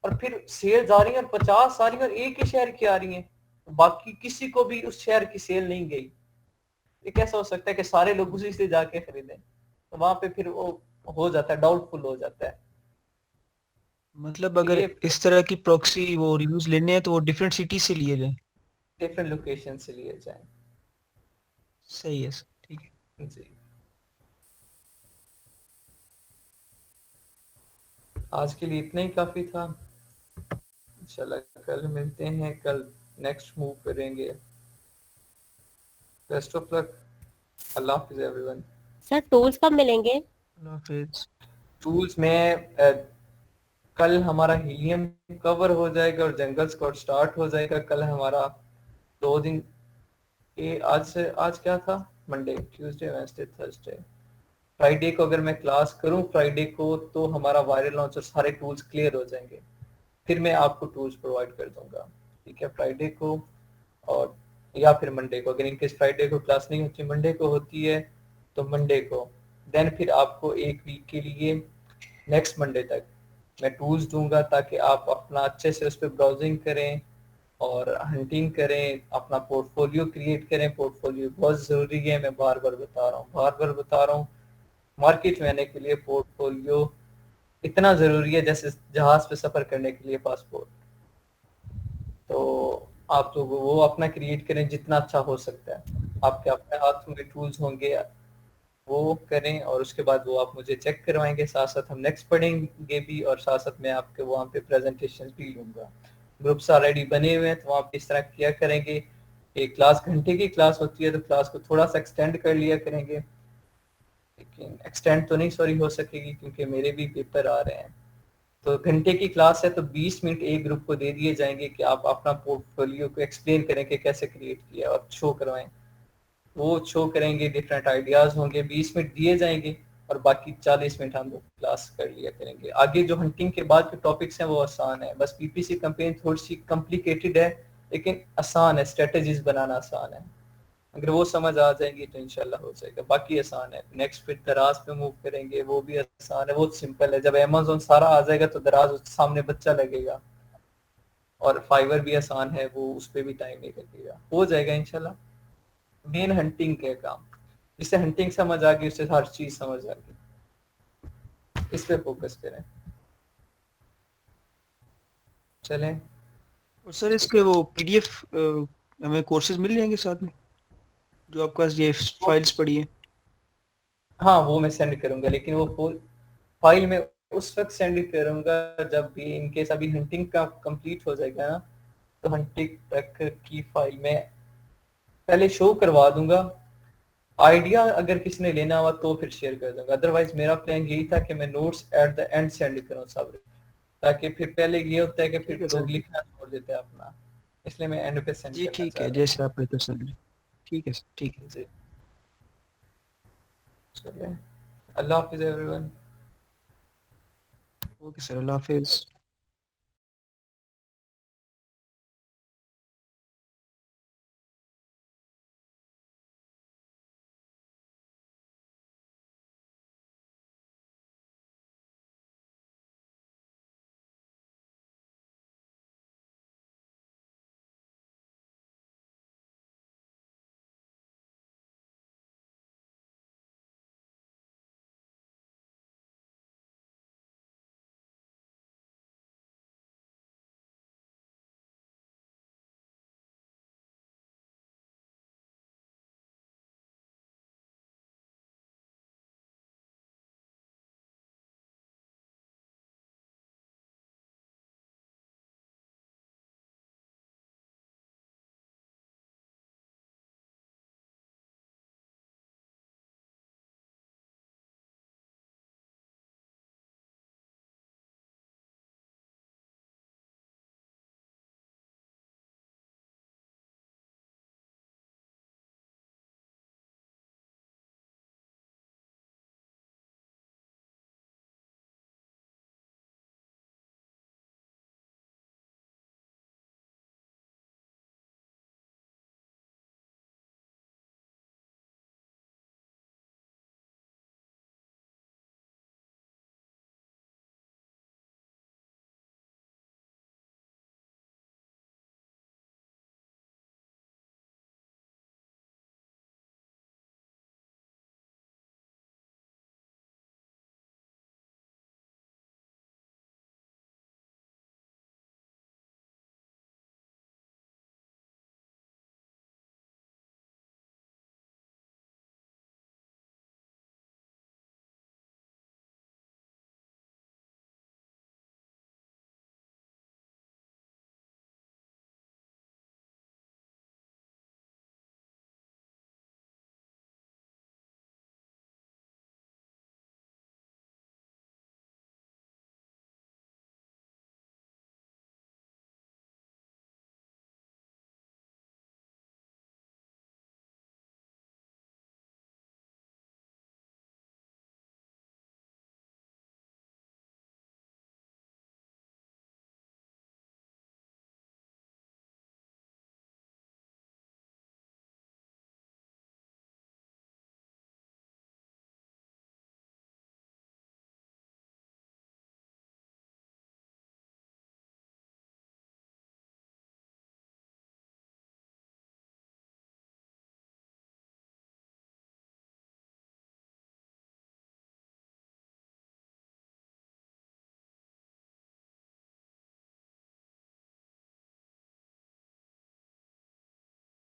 और फिर सेल्स आ रही है और 50 आ रही है और एक ही शहर की आ रही है, बाकी किसी को भी उस शहर की सेल नहीं गई। ये कैसा हो सकता है कि सारे लोग उसी से जाके खरीदें? तो वहां पे फिर वो हो जाता है, डाउटफुल हो जाता है। मतलब अगर ये इस तरह की प्रॉक्सी वो रिव्यूज लेने हैं तो वो डिफरेंट सिटी से लिए जाए। डिफरेंट लोकेशन से लिए जाए। सही है सर, ठीक है। जी, आज के लिए इतना ही काफी था। इंशाल्लाह कल मिलते हैं, कल नेक्स्ट मूव करेंगे। Best of luck, Allah Hafiz everyone. Sir tools कब मिलेंगे? अल्लाह हाफिज। टूल्स में कल हमारा हीलियम कवर हो जाएगा और जंगल स्क्वाड स्टार्ट हो जाएगा। कल हमारा 2 दिन, आज क्या था, Monday, Tuesday, Wednesday, Thursday, Friday को अगर मैं क्लास करूं फ्राइडे को, तो हमारा वायरल लॉन्च और सारे टूल्स क्लियर हो जाएंगे, फिर मैं आपको टूल्स प्रोवाइड कर दूंगा। ठीक है, फ्राइडे को, और या फिर मंडे को, अगर इनकेस फ्राइडे को क्लास नहीं होती, मंडे को होती है, तो मंडे को, देन फिर आपको एक वीक के लिए नेक्स्ट मंडे तक मैं टूल्स दूंगा, ताकि आप अपना अच्छे से उस पर ब्राउजिंग करें और हंटिंग करें, अपना पोर्टफोलियो क्रिएट करें। पोर्टफोलियो बहुत ज़रूरी है, मैं बार बार बता रहा हूँ, मार्केट में आने के लिए पोर्टफोलियो इतना ज़रूरी है जैसे जहाज़ पे सफ़र करने के लिए पासपोर्ट। तो आप लोग वो अपना क्रिएट करें जितना अच्छा हो सकता है, आपके अपने हाथ में टूल्स होंगे, वो करें, और उसके बाद वो आप मुझे चेक करवाएंगे, साथ साथ हम नेक्स्ट पढ़ेंगे भी, और साथ साथ मैं आपके वहाँ पे प्रेजेंटेशन भी लूँगा। ग्रुप्स ऑलरेडी बने हुए हैं, तो आप इस तरह किया करेंगे। एक क्लास घंटे की क्लास होती है, तो क्लास को थोड़ा सा एक्सटेंड कर लिया करेंगे, लेकिन एक्सटेंड तो नहीं सॉरी हो सकेगी क्योंकि मेरे भी पेपर आ रहे हैं। तो घंटे की क्लास है, तो 20 मिनट एक ग्रुप को दे दिए जाएंगे कि आप अपना पोर्टफोलियो को एक्सप्लेन करें कि कैसे क्रिएट किया और शो करवाएं। वो शो करेंगे, डिफरेंट आइडियाज होंगे, 20 मिनट दिए जाएंगे, और बाकी 40 मिनट हम लोग क्लास कर लिया करेंगे। आगे जो हंटिंग के बाद के टॉपिक्स हैं वो आसान है, बस पीपीसी कैंपेन थोड़ी सी कॉम्प्लिकेटेड है, लेकिन आसान है, स्ट्रेटेजीज बनाना आसान है। अगर वो समझ आ जाएंगी तो इंशाल्लाह हो जाएगा, बाकी आसान है। नेक्स्ट फिर दराज पे मूव करेंगे, वो भी आसान है, बहुत सिंपल है। जब अमेज़न सारा आ जाएगा तो दराज उसके सामने बच्चा लगेगा, और फाइवर भी आसान है, वो उस पर भी टाइम नहीं लगेगा, हो जाएगा इंशाल्लाह। मेन हंटिंग के काम, जिससे हंटिंग समझ आ गई उससे हर चीज समझ आ गई, इस पे फोकस करें। चलें, और सर इसके वो पीडीएफ हमें कोर्सेज मिल जाएंगे साथ में, जो आपके पास ये फाइल्स पड़ी है? हाँ वो मैं सेंड करूंगा, लेकिन वो फुल फाइल में उस वक्त सेंड करूंगा जब भी इनकेस अभी हंटिंग का कंप्लीट हो जाएगा ना, तो हंटिंग तक की फाइल में पहले शो करवा दूंगा। आइडिया अगर किसी ने लेना हुआ तो फिर शेयर कर दूंगा, अदरवाइज मेरा प्लान यही था कि मैं notes at the end send करूँ सब, ताकि फिर पहले ये होता है कि ठीक फिर है सर। लोग लिखना छोड़ देते हैं अपना, इसलिए मैं एंड पे सेंड जी करना ठीक चाह है, रहा जैसे आपने तसल्ली। ठीक है सर, ठीक है। था जी। चलिए, अल्लाह हाफिज एवरीवन। ओके सर, अल्लाह हाफिज।